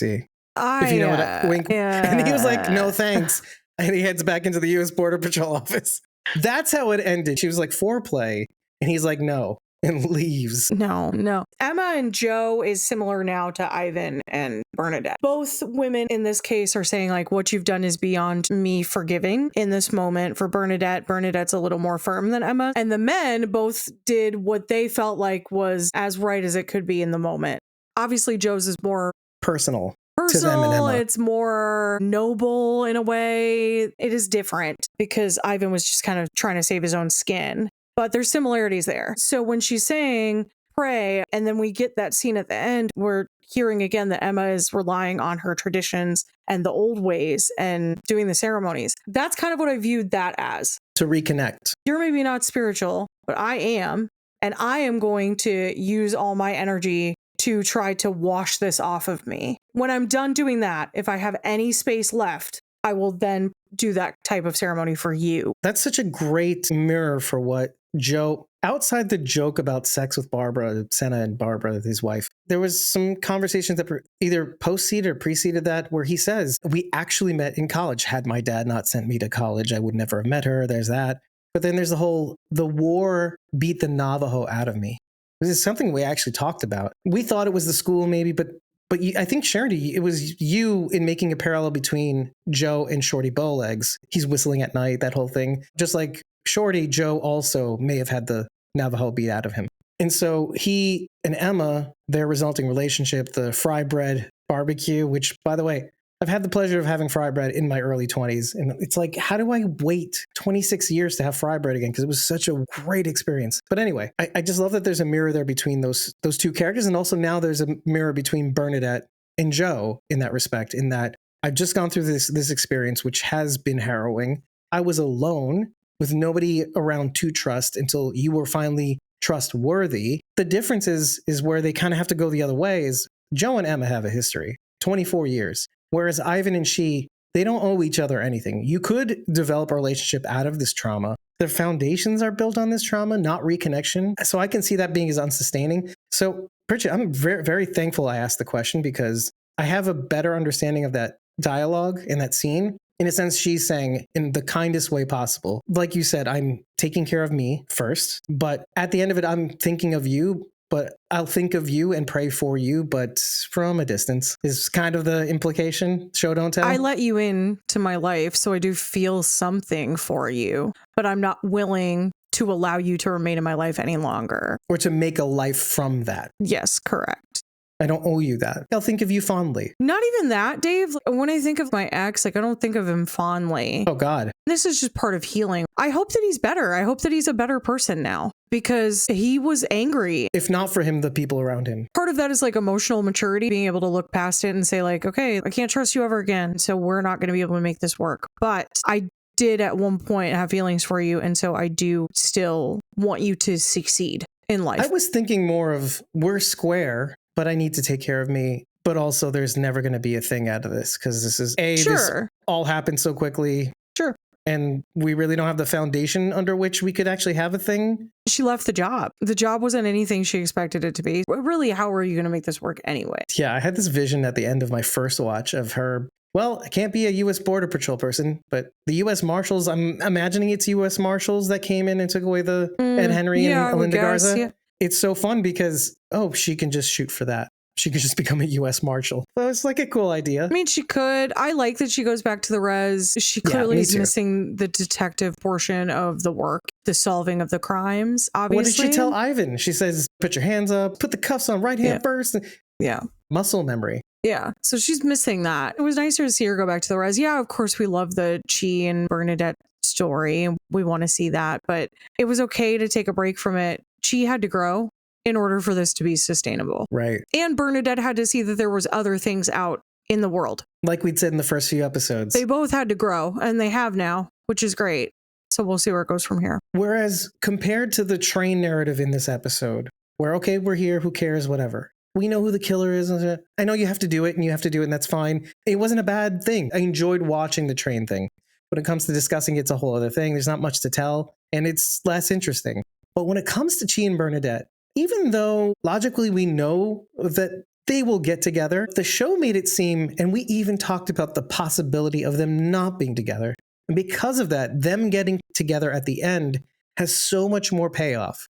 [SPEAKER 4] If you know what I wink.
[SPEAKER 5] Yeah.
[SPEAKER 4] And he was like, no, thanks. And he heads back into the U.S. Border Patrol office. That's how it ended. She was like, foreplay. And he's like, no. And leaves.
[SPEAKER 5] No. Emma and Joe is similar now to Ivan and Bernadette. Both women in this case are saying like, what you've done is beyond me forgiving in this moment. For Bernadette's a little more firm than Emma. And the men both did what they felt like was as right as it could be in the moment. Obviously, Joe's is more
[SPEAKER 4] Personal. To them and
[SPEAKER 5] personal.
[SPEAKER 4] Emma.
[SPEAKER 5] It's more noble in a way. It is different because Ivan was just kind of trying to save his own skin. But there's similarities there. So when she's saying pray, and then we get that scene at the end, we're hearing again that Emma is relying on her traditions and the old ways and doing the ceremonies. That's kind of what I viewed that as.
[SPEAKER 4] To reconnect.
[SPEAKER 5] You're maybe not spiritual, but I am. And I am going to use all my energy to try to wash this off of me. When I'm done doing that, if I have any space left, I will then do that type of ceremony for you.
[SPEAKER 4] That's such a great mirror for what Joe, outside the joke about sex with Barbara, Senna and Barbara, his wife, there was some conversations that were either post-seeded or preceded that where he says, we actually met in college. Had my dad not sent me to college, I would never have met her. There's that. But then there's the war beat the Navajo out of me. This is something we actually talked about. We thought it was the school maybe, but I think, Charity, it was you in making a parallel between Joe and Shorty Bowlegs. He's whistling at night, that whole thing. Just like Shorty, Joe also may have had the Navajo beat out of him. And so he and Emma, their resulting relationship, the fry bread barbecue, which, by the way, I've had the pleasure of having fry bread in my early 20s. And it's like, how do I wait 26 years to have fry bread again? Because it was such a great experience. But anyway, I just love that there's a mirror there between those two characters. And also now there's a mirror between Bernadette and Joe in that respect, in that I've just gone through this experience, which has been harrowing. I was alone with nobody around to trust until you were finally trustworthy. The difference is where they kind of have to go the other way is Joe and Emma have a history, 24 years. Whereas Ivan and she, they don't owe each other anything. You could develop a relationship out of this trauma. Their foundations are built on this trauma, not reconnection. So I can see that being as unsustaining. So, Bridget, I'm very, very thankful I asked the question because I have a better understanding of that dialogue in that scene. In a sense, she's saying in the kindest way possible. Like you said, I'm taking care of me first, but at the end of it, I'm thinking of you. But I'll think of you and pray for you, but from a distance is kind of the implication. Show, don't tell.
[SPEAKER 5] I let you into my life, so I do feel something for you, but I'm not willing to allow you to remain in my life any longer.
[SPEAKER 4] Or to make a life from that.
[SPEAKER 5] Yes, correct.
[SPEAKER 4] I don't owe you that. I'll think of you fondly.
[SPEAKER 5] Not even that, Dave. When I think of my ex, I don't think of him fondly.
[SPEAKER 4] Oh, God.
[SPEAKER 5] This is just part of healing. I hope that he's better. I hope that he's a better person now because he was angry.
[SPEAKER 4] If not for him, the people around him.
[SPEAKER 5] Part of that is like emotional maturity, being able to look past it and say like, okay, I can't trust you ever again. So we're not going to be able to make this work. But I did at one point have feelings for you. And so I do still want you to succeed in life.
[SPEAKER 4] I was thinking more of we're square, but I need to take care of me. But also there's never going to be a thing out of this because this is this all happened so quickly.
[SPEAKER 5] Sure.
[SPEAKER 4] And we really don't have the foundation under which we could actually have a thing.
[SPEAKER 5] She left the job. The job wasn't anything she expected it to be. Really, how are you going to make this work anyway?
[SPEAKER 4] Yeah, I had this vision at the end of my first watch of her. Well, I can't be a U.S. Border Patrol person, but the U.S. Marshals, I'm imagining it's U.S. Marshals that came in and took away the Ed Henry and Linda Garza.
[SPEAKER 5] Yeah.
[SPEAKER 4] It's so fun because, she can just shoot for that. she could just become a U.S. Marshal. So it's like a cool idea.
[SPEAKER 5] I mean, she could. I like that she goes back to the res. She
[SPEAKER 4] Yeah,
[SPEAKER 5] clearly
[SPEAKER 4] me
[SPEAKER 5] is
[SPEAKER 4] too.
[SPEAKER 5] missing the detective portion of the work, the solving of the crimes, obviously.
[SPEAKER 4] What did she tell Ivan? She says, put your hands up, put the cuffs on right hand
[SPEAKER 5] Yeah.
[SPEAKER 4] first.
[SPEAKER 5] Yeah.
[SPEAKER 4] Muscle memory.
[SPEAKER 5] Yeah. So she's missing that. It was nicer to see her go back to the res. Yeah, of course, we love the Chi and Bernadette story, and we want to see that, but it was okay to take a break from it. Chi had to grow in order for this to be sustainable.
[SPEAKER 4] Right.
[SPEAKER 5] And Bernadette had to see that there was other things out in the world.
[SPEAKER 4] Like we'd said in the first few episodes.
[SPEAKER 5] They both had to grow, and they have now, which is great. So we'll see where it goes from here.
[SPEAKER 4] Whereas compared to the train narrative in this episode, where, okay, we're here, who cares, whatever. We know who the killer is. I know you have to do it, and you have to do it, and that's fine. It wasn't a bad thing. I enjoyed watching the train thing. When it comes to discussing, it's a whole other thing. There's not much to tell, and it's less interesting. But when it comes to Chi and Bernadette, even though logically we know that they will get together, the show made it seem, and we even talked about the possibility of them not being together. And because of that, them getting together at the end has so much more payoff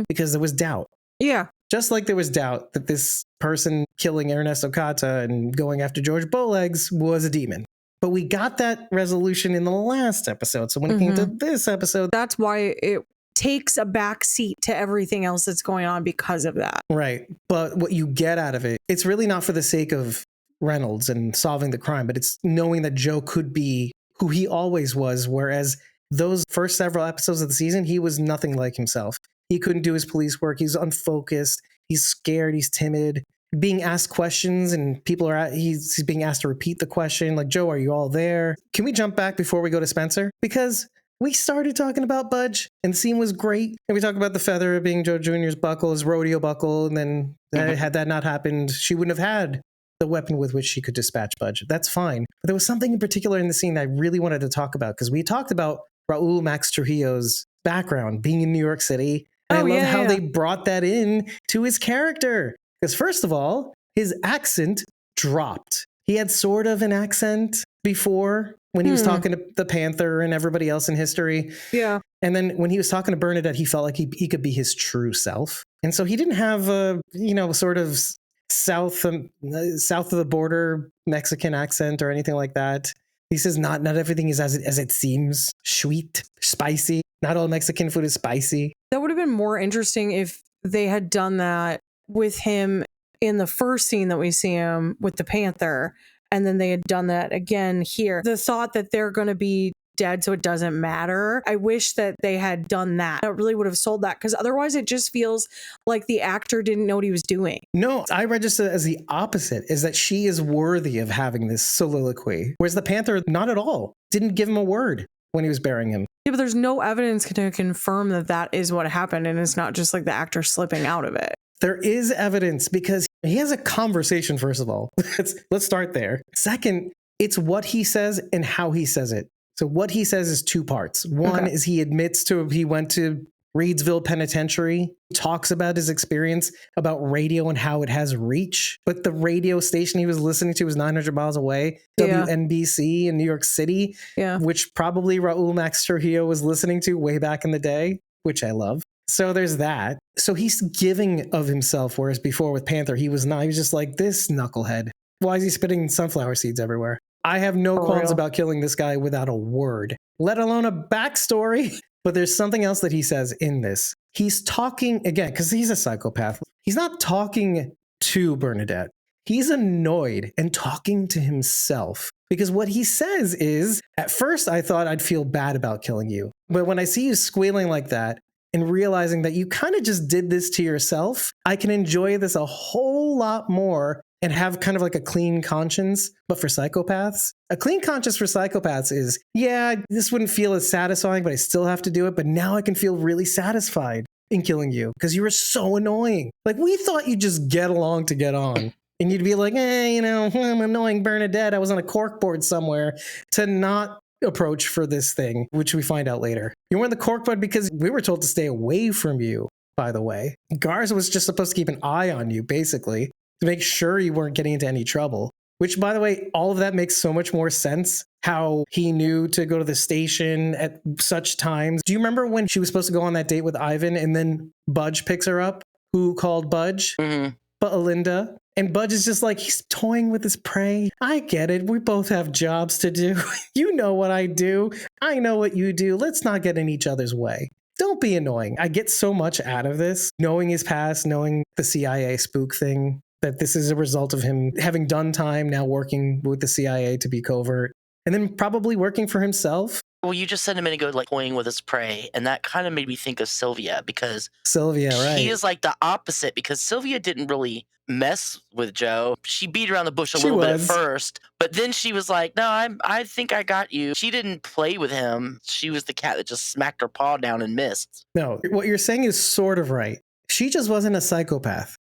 [SPEAKER 4] because there was doubt.
[SPEAKER 5] Yeah.
[SPEAKER 4] Just like there was doubt that this person killing Ernesto Cata and going after George Bowlegs was a demon. But we got that resolution in the last episode. So when it came to this episode,
[SPEAKER 5] That's why it takes a back seat to everything else that's going on because of that.
[SPEAKER 4] right. But what you get out of it, it's really not for the sake of Reynolds and solving the crime, but it's knowing that Joe could be who he always was. Whereas those first several episodes of the season, he was nothing like himself. He couldn't do his police work. He's unfocused. He's scared. He's timid. Being asked questions and people are he's being asked to repeat the question. Like, Joe, are you all there? Can we jump back before we go to Spencer? Because we started talking about Budge and the scene was great. And we talked about the feather being Joe Jr.'s buckle, his rodeo buckle. And then had that not happened, she wouldn't have had the weapon with which she could dispatch Budge. That's fine. But there was something in particular in the scene that I really wanted to talk about because we talked about Raul Max Trujillo's background being in New York City. And I love how they brought that in to his character. Because first of all, his accent dropped. He had sort of an accent before when he was talking to the Panther and everybody else in history.
[SPEAKER 5] Yeah.
[SPEAKER 4] And then when he was talking to Bernadette, he felt like he could be his true self. And so he didn't have a, sort of south of the border Mexican accent or anything like that. He says not everything is as it seems. Sweet, spicy. Not all Mexican food is spicy.
[SPEAKER 5] That would have been more interesting if they had done that with him in the first scene that we see him with the Panther, and then they had done that again here. The thought that they're going to be dead so it doesn't matter. I wish that they had done that. That really would have sold that, because otherwise it just feels like the actor didn't know what he was doing.
[SPEAKER 4] No, I register as the opposite, is that she is worthy of having this soliloquy. Whereas the Panther, not at all. Didn't give him a word when he was burying him.
[SPEAKER 5] Yeah, but there's no evidence to confirm that that is what happened, and it's not just like the actor slipping out of it.
[SPEAKER 4] There is evidence because he has a conversation, first of all. Let's start there. Second, it's what he says and how he says it. So what he says is two parts. One is he admits he went to Reedsville Penitentiary, talks about his experience about radio and how it has reach. But the radio station he was listening to was 900 miles away, WNBC in New York City, which probably Raul Max Trujillo was listening to way back in the day, which I love. So there's that. So he's giving of himself, whereas before with Panther, he was not. He was just like, this knucklehead. Why is he spitting sunflower seeds everywhere? I have no qualms about killing this guy without a word, let alone a backstory. But there's something else that he says in this. He's talking, again, because he's a psychopath. He's not talking to Bernadette. He's annoyed and talking to himself. Because what he says is, at first I thought I'd feel bad about killing you. But when I see you squealing like that, and realizing that you kind of just did this to yourself, I can enjoy this a whole lot more and have kind of like a clean conscience. But for psychopaths, a clean conscience for psychopaths is, yeah, this wouldn't feel as satisfying, but I still have to do it. But now I can feel really satisfied in killing you because you were so annoying. Like, we thought you'd just get along to get on. And you'd be like, I'm annoying Bernadette. I was on a corkboard somewhere, to not approach for this thing, which we find out later. You were in the corkboard because we were told to stay away from you, by the way. Garza was just supposed to keep an eye on you, basically, to make sure you weren't getting into any trouble. Which, by the way, all of that makes so much more sense, how he knew to go to the station at such times. Do you remember when she was supposed to go on that date with Ivan and then Budge picks her up? Who called Budge? but Alinda. And Budge is just like, he's toying with his prey. I get it. We both have jobs to do. You know what I do. I know what you do. Let's not get in each other's way. Don't be annoying. I get so much out of this, knowing his past, knowing the CIA spook thing, that this is a result of him having done time, now working with the CIA to be covert, and then probably working for himself.
[SPEAKER 2] Well, you just said a minute ago, like toying with his prey, and that kind of made me think of Sylvia because
[SPEAKER 4] Sylvia, right?
[SPEAKER 2] he is like the opposite because Sylvia didn't really mess with Joe. She beat around the bush a little bit at first, but then she was like, "No, I think I got you." She didn't play with him. She was the cat that just smacked her paw down and missed.
[SPEAKER 4] No, what you're saying is sort of right. She just wasn't a psychopath.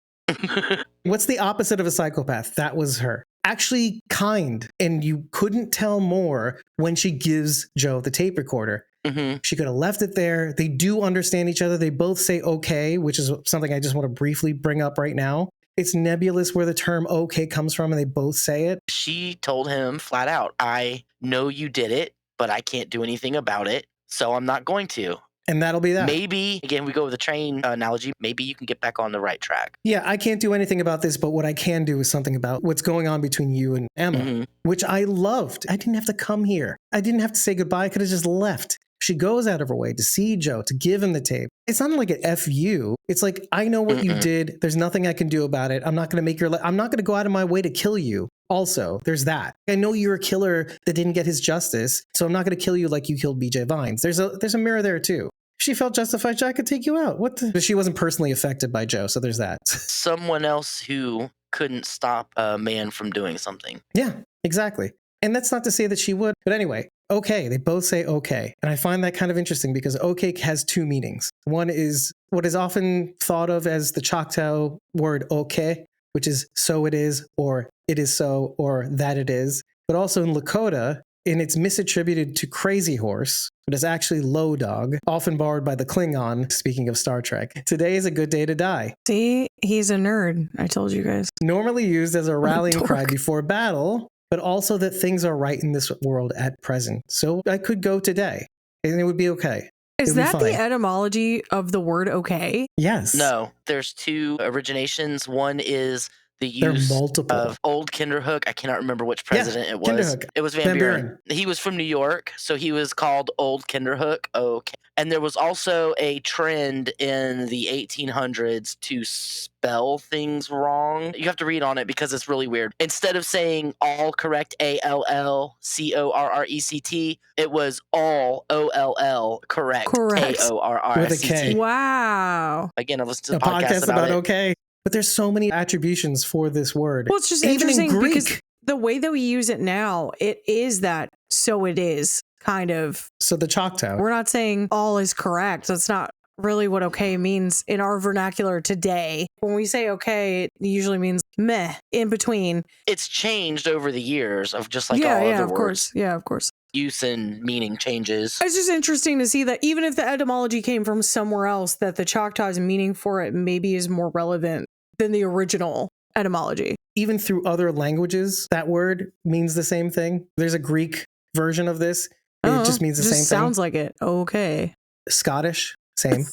[SPEAKER 4] What's the opposite of a psychopath? That was her. Actually kind, and you couldn't tell more when she gives Joe the tape recorder.
[SPEAKER 2] Mm-hmm.
[SPEAKER 4] She could have left it there. They do understand each other. They both say okay, which is something I just want to briefly bring up right now. It's nebulous where the term okay comes from, and they both say it.
[SPEAKER 2] She told him flat out, "I know you did it, but I can't do anything about it, so I'm not going to."
[SPEAKER 4] And that'll be that.
[SPEAKER 2] Maybe, again, we go with the train analogy, maybe you can get back on the right track.
[SPEAKER 4] Yeah, I can't do anything about this, but what I can do is something about what's going on between you and Emma, which I loved. I didn't have to come here. I didn't have to say goodbye. I could have just left. She goes out of her way to see Joe, to give him the tape. It's not like an F you. It's like, I know what you did. There's nothing I can do about it. I'm not going to I'm not going to go out of my way to kill you. Also, there's that. I know you're a killer that didn't get his justice, so I'm not going to kill you like you killed BJ Vines. There's a mirror there too. She felt justified. I could take you out. But she wasn't personally affected by Joe, so there's that.
[SPEAKER 2] Someone else who couldn't stop a man from doing something.
[SPEAKER 4] Yeah, exactly. And that's not to say that she would. But anyway, okay. They both say okay. And I find that kind of interesting because okay has two meanings. One is what is often thought of as the Choctaw word okay, which is so it is, or it is so, or that it is. But also in Lakota, and it's misattributed to Crazy Horse, but it's actually Low Dog, often borrowed by the Klingon, speaking of Star Trek. Today is a good day to die.
[SPEAKER 5] See, he's a nerd. I told you guys.
[SPEAKER 4] Normally used as a rallying
[SPEAKER 5] dork.
[SPEAKER 4] cry before battle, but also that things are right in this world at present. So I could go today, and it would be okay.
[SPEAKER 5] Is
[SPEAKER 4] It'd be
[SPEAKER 5] that
[SPEAKER 4] fine.
[SPEAKER 5] the etymology of the word okay?
[SPEAKER 4] Yes.
[SPEAKER 2] No, there's two originations. One is the
[SPEAKER 4] There are
[SPEAKER 2] use
[SPEAKER 4] multiple.
[SPEAKER 2] of Old Kinderhook. I cannot remember which president it was.
[SPEAKER 4] Kinderhook.
[SPEAKER 2] It was Van
[SPEAKER 4] Van
[SPEAKER 2] Buren.
[SPEAKER 4] Buren.
[SPEAKER 2] He was from New York, so he was called Old Kinderhook. Okay. And there was also a trend in the 1800s to spell things wrong. You have to read on it because it's really weird. Instead of saying all correct, ALLCORRECT, it was all OLL correct,
[SPEAKER 5] Correct.
[SPEAKER 4] With a K.
[SPEAKER 2] KORRCT.
[SPEAKER 5] Wow.
[SPEAKER 2] Again, I listened to
[SPEAKER 4] A
[SPEAKER 2] the
[SPEAKER 4] podcast about
[SPEAKER 2] it.
[SPEAKER 4] okay. But there's so many attributions for this word.
[SPEAKER 5] Well, it's just
[SPEAKER 4] Even in
[SPEAKER 5] interesting
[SPEAKER 4] Greek.
[SPEAKER 5] because the way that we use it now, it is that so it is kind of.
[SPEAKER 4] So the Choctaw.
[SPEAKER 5] We're not saying all is correct. That's not really what okay means in our vernacular today. When we say okay, it usually means meh, in between.
[SPEAKER 2] It's changed over the years of just like
[SPEAKER 5] yeah,
[SPEAKER 2] all
[SPEAKER 5] yeah,
[SPEAKER 2] other
[SPEAKER 5] of
[SPEAKER 2] words.
[SPEAKER 5] course. Yeah, of course.
[SPEAKER 2] Use and meaning changes.
[SPEAKER 5] It's just interesting to see that even if the etymology came from somewhere else, that the Choctaw's meaning for it maybe is more relevant than the original etymology.
[SPEAKER 4] Even through other languages, that word means the same thing. There's a Greek version of this. It just means the same
[SPEAKER 5] Sounds
[SPEAKER 4] thing.
[SPEAKER 5] like it. Okay.
[SPEAKER 4] Scottish, same.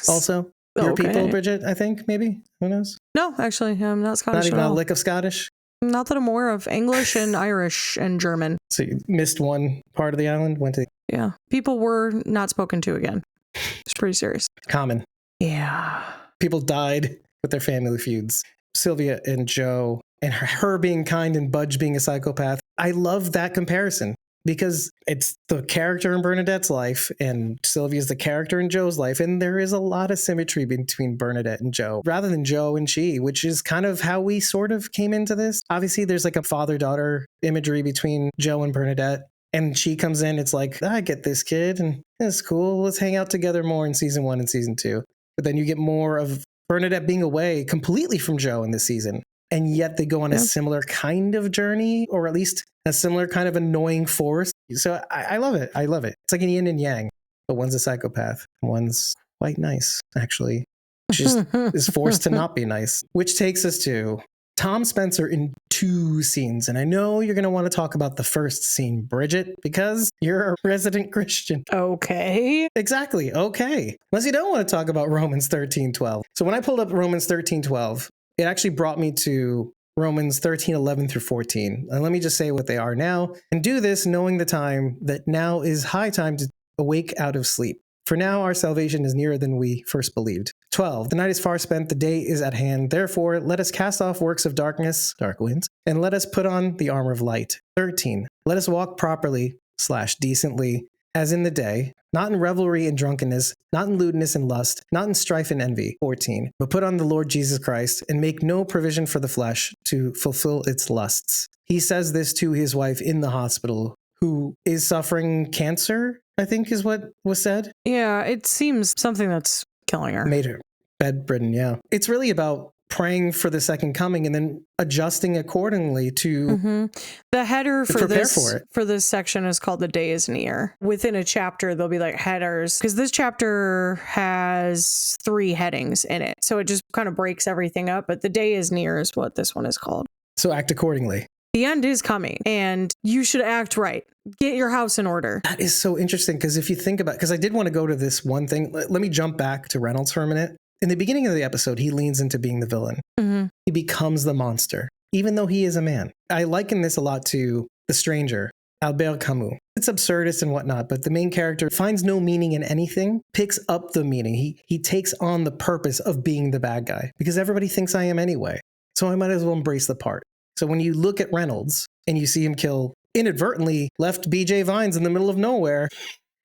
[SPEAKER 4] Also, your
[SPEAKER 5] Okay.
[SPEAKER 4] people, Bridget, I think, maybe. Who knows?
[SPEAKER 5] No, actually, I'm not Scottish
[SPEAKER 4] Not even
[SPEAKER 5] at
[SPEAKER 4] a
[SPEAKER 5] all.
[SPEAKER 4] lick of Scottish.
[SPEAKER 5] Not that I'm aware of. English and Irish and German.
[SPEAKER 4] So you missed one part of the island, went to
[SPEAKER 5] Yeah. People were not spoken to again. It's pretty serious.
[SPEAKER 4] common.
[SPEAKER 5] Yeah.
[SPEAKER 4] People died with their family feuds. Sylvia and Joe, and her being kind and Budge being a psychopath. I love that comparison because it's the character in Bernadette's life and Sylvia's the character in Joe's life. And there is a lot of symmetry between Bernadette and Joe rather than Joe and she, which is kind of how we sort of came into this. Obviously, there's like a father-daughter imagery between Joe and Bernadette. And she comes in, it's like, I get this kid and it's cool. Let's hang out together more in season 1 and season 2. But then you get more of Bernadette being away completely from Joe in this season. And yet they go on a similar kind of journey, or at least a similar kind of annoying force. So I love it. I love it. It's like an yin and yang, but one's a psychopath. One's quite nice, actually. She just is forced to not be nice, which takes us to Tom Spencer in 2 scenes. And I know you're going to want to talk about the first scene, Bridget, because you're a resident Christian.
[SPEAKER 5] Okay.
[SPEAKER 4] Exactly. Okay. Unless you don't want to talk about Romans 13:12. So when I pulled up Romans 13:12, it actually brought me to Romans 13:11 through 14. And let me just say what they are now. And do this knowing the time that now is high time to awake out of sleep. For now our salvation is nearer than we first believed. 12. The night is far spent, the day is at hand. Therefore, let us cast off works of darkness, dark winds, and let us put on the armor of light. 13. Let us walk properly / decently as in the day, not in revelry and drunkenness, not in lewdness and lust, not in strife and envy. 14. But put on the Lord Jesus Christ and make no provision for the flesh to fulfill its lusts. He says this to his wife in the hospital, who is suffering cancer, I think is what was said.
[SPEAKER 5] Yeah, it seems something that's killing her.
[SPEAKER 4] Made her bedridden, yeah. It's really about praying for the second coming and then adjusting accordingly to
[SPEAKER 5] The header
[SPEAKER 4] to
[SPEAKER 5] for
[SPEAKER 4] prepare
[SPEAKER 5] this
[SPEAKER 4] for it.
[SPEAKER 5] for this section is called "The Day Is Near." Within a chapter, there'll be like headers because this chapter has 3 headings in it, so it just kind of breaks everything up. But "The Day Is Near" is what this one is called.
[SPEAKER 4] So act accordingly.
[SPEAKER 5] The end is coming, and you should act right. Get your house in order.
[SPEAKER 4] That is so interesting because if you think about, because I did want to go to this one thing. Let me jump back to Reynolds for a minute. In the beginning of the episode, he leans into being the villain. He becomes the monster, even though he is a man. I liken this a lot to The Stranger, Albert Camus. It's absurdist and whatnot, but the main character finds no meaning in anything, picks up the meaning. He takes on the purpose of being the bad guy because everybody thinks I am anyway. So I might as well embrace the part. So when you look at Reynolds and you see him inadvertently left BJ Vines in the middle of nowhere,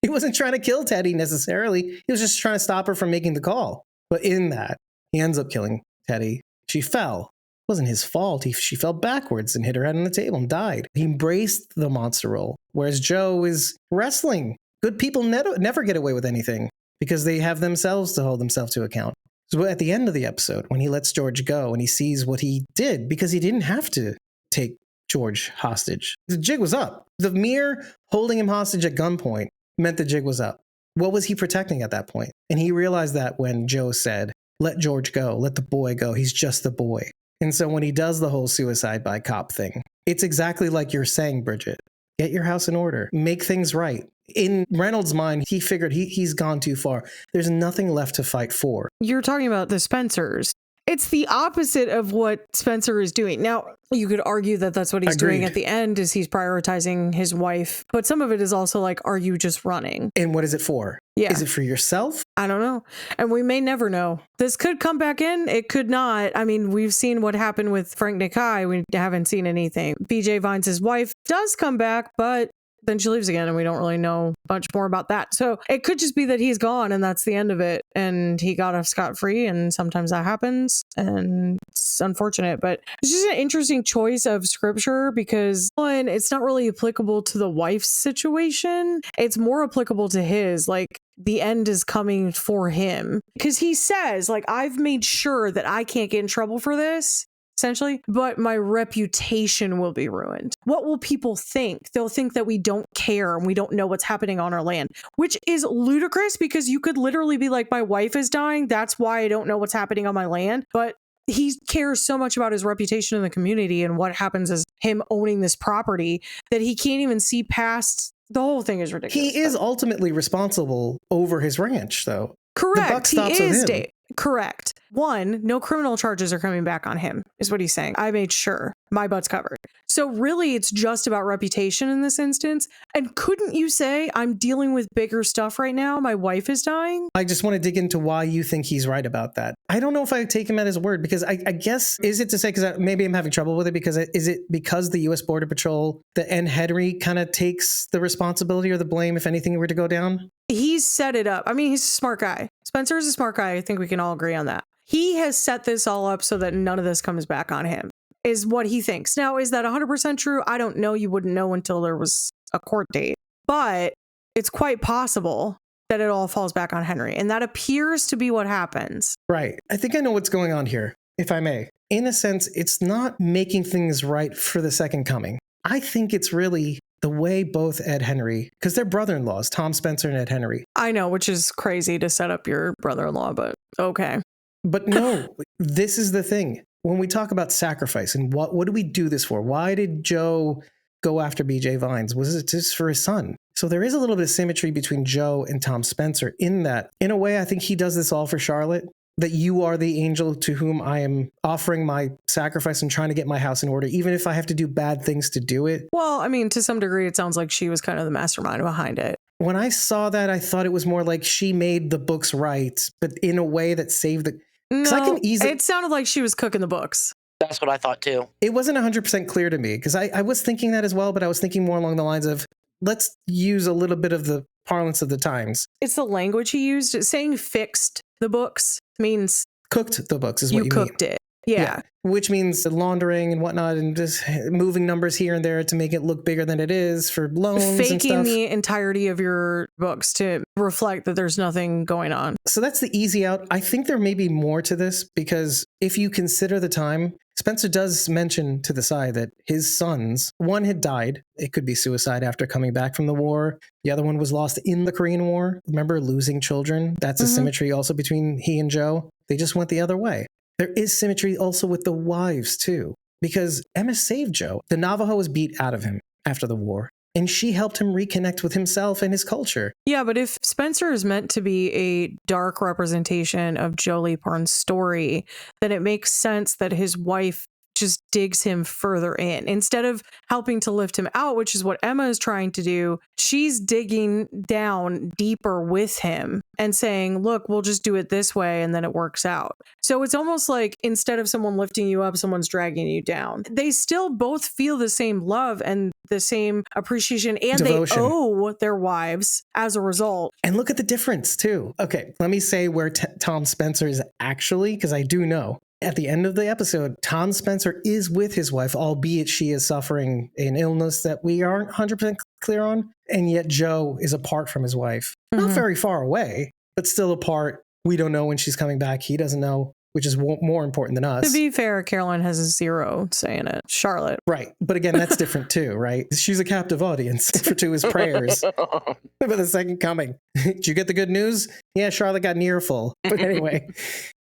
[SPEAKER 4] he wasn't trying to kill Teddy necessarily. He was just trying to stop her from making the call. But in that, he ends up killing Teddy. She fell. It wasn't his fault. She fell backwards and hit her head on the table and died. He embraced the monster role, whereas Joe is wrestling. Good people never get away with anything because they have themselves to hold themselves to account. So at the end of the episode, when he lets George go and he sees what he did, because he didn't have to take George hostage. The jig was up. The mere holding him hostage at gunpoint meant the jig was up. What was he protecting at that point? And he realized that when Joe said, let George go, let the boy go. He's just a boy. And so when he does the whole suicide by cop thing, it's exactly like you're saying, Bridget. Get your house in order. Make things right. In Reynolds' mind, he figured he's gone too far. There's nothing left to fight for.
[SPEAKER 5] You're talking about the Spencers. It's the opposite of what Spencer is doing. Now, you could argue that that's what he's doing
[SPEAKER 4] Agreed.
[SPEAKER 5] at the end is he's prioritizing his wife. But some of it is also like, are you just running?
[SPEAKER 4] And what is it for?
[SPEAKER 5] Yeah.
[SPEAKER 4] Is it for yourself?
[SPEAKER 5] I don't know. And we may never know. This could come back in. It could not. I mean, we've seen what happened with Frank Nikai. We haven't seen anything. BJ Vines' wife does come back, but then she leaves again and we don't really know much more about that. So it could just be that he's gone and that's the end of it. And he got off scot-free, and sometimes that happens and it's unfortunate, but it's just an interesting choice of scripture because one, it's not really applicable to the wife's situation. It's more applicable to his, like the end is coming for him because he says like, I've made sure that I can't get in trouble for this. Essentially, but my reputation will be ruined. What will people think? They'll think that we don't care and we don't know what's happening on our land, which is ludicrous because you could literally be like, my wife is dying. That's why I don't know what's happening on my land. But he cares so much about his reputation in the community and what happens is him owning this property that he can't even see past. The whole thing is ridiculous.
[SPEAKER 4] He is ultimately responsible over his ranch, though.
[SPEAKER 5] Correct.
[SPEAKER 4] The buck stops with him.
[SPEAKER 5] Correct. One, no criminal charges are coming back on him, is what he's saying. I made sure my butt's covered. So really, it's just about reputation in this instance. And couldn't you say, I'm dealing with bigger stuff right now? My wife is dying.
[SPEAKER 4] I just want to dig into why you think he's right about that. I don't know if I take him at his word because I guess, is it to say, because maybe I'm having trouble with it, because is it because the U.S. Border Patrol, and Henry kind of takes the responsibility or the blame if anything were to go down?
[SPEAKER 5] He's set it up. I mean, he's a smart guy. Spencer is a smart guy. I think we can all agree on that. He has set this all up so that none of this comes back on him, is what he thinks. Now, is that 100% true? I don't know. You wouldn't know until there was a court date. But it's quite possible that it all falls back on Henry. And that appears to be what happens.
[SPEAKER 4] Right. I think I know what's going on here, if I may. In a sense, it's not making things right for the second coming. I think it's really the way both Ed Henry, because they're brother-in-laws, Tom Spencer and Ed Henry.
[SPEAKER 5] I know, which is crazy to set up your brother-in-law, but okay.
[SPEAKER 4] But no, this is the thing. When we talk about sacrifice and what do we do this for? Why did Joe go after BJ Vines? Was it just for his son? So there is a little bit of symmetry between Joe and Tom Spencer in that, in a way, I think he does this all for Charlotte. that you are the angel to whom I am offering my sacrifice and trying to get my house in order, even if I have to do bad things to do it.
[SPEAKER 5] Well, I mean, to some degree, it sounds like she was kind of the mastermind behind it.
[SPEAKER 4] When I saw that, I thought it was more like she made the books right, but in a way that saved the...
[SPEAKER 5] No,
[SPEAKER 4] I can easily...
[SPEAKER 5] it sounded like she was cooking the books.
[SPEAKER 2] That's what I thought too.
[SPEAKER 4] It wasn't 100% clear to me, because I was thinking that as well, but I was thinking more along the lines of, let's use a little bit of the parlance of the times.
[SPEAKER 5] It's the language he used. Saying fixed the books means
[SPEAKER 4] Cooked the books is what
[SPEAKER 5] you
[SPEAKER 4] you
[SPEAKER 5] cooked
[SPEAKER 4] mean.
[SPEAKER 5] it. Yeah.
[SPEAKER 4] Which means laundering and whatnot and just moving numbers here and there to make it look bigger than it is for loans and
[SPEAKER 5] Faking
[SPEAKER 4] stuff.
[SPEAKER 5] the entirety of your books to reflect that there's nothing going on.
[SPEAKER 4] So that's the easy out. I think there may be more to this, because if you consider the time, Spencer does mention to the side that his sons, one had died. It could be suicide after coming back from the war. The other one was lost in the Korean War. Remember, losing children? That's a symmetry also between he and Joe. They just went the other way. There is symmetry also with the wives, too, because Emma saved Joe. The Navajo was beat out of him after the war, and she helped him reconnect with himself and his culture.
[SPEAKER 5] Yeah, but if Spencer is meant to be a dark representation of Joe Lee Parn's story, then it makes sense that his wife just digs him further in. Instead of helping to lift him out, which is what Emma is trying to do, she's digging down deeper with him and saying, look, we'll just do it this way and then it works out. So it's almost like instead of someone lifting you up, someone's dragging you down. They still both feel the same love and the same appreciation, and
[SPEAKER 4] Devotion.
[SPEAKER 5] they owe their wives as a result.
[SPEAKER 4] And look at the difference, too. Okay, let me say where Tom Spencer is actually, because I do know. At the end of the episode, Tom Spencer is with his wife, albeit she is suffering an illness that we aren't 100% clear on. And yet Joe is apart from his wife. Not very far away, but still apart. We don't know when she's coming back. He doesn't know, which is more important than us.
[SPEAKER 5] To be fair, Caroline has a zero say in it. Charlotte.
[SPEAKER 4] Right. But again, that's different too, right? She's a captive audience to his prayers for the second coming. Did you get the good news? Yeah, Charlotte got an earful. But anyway,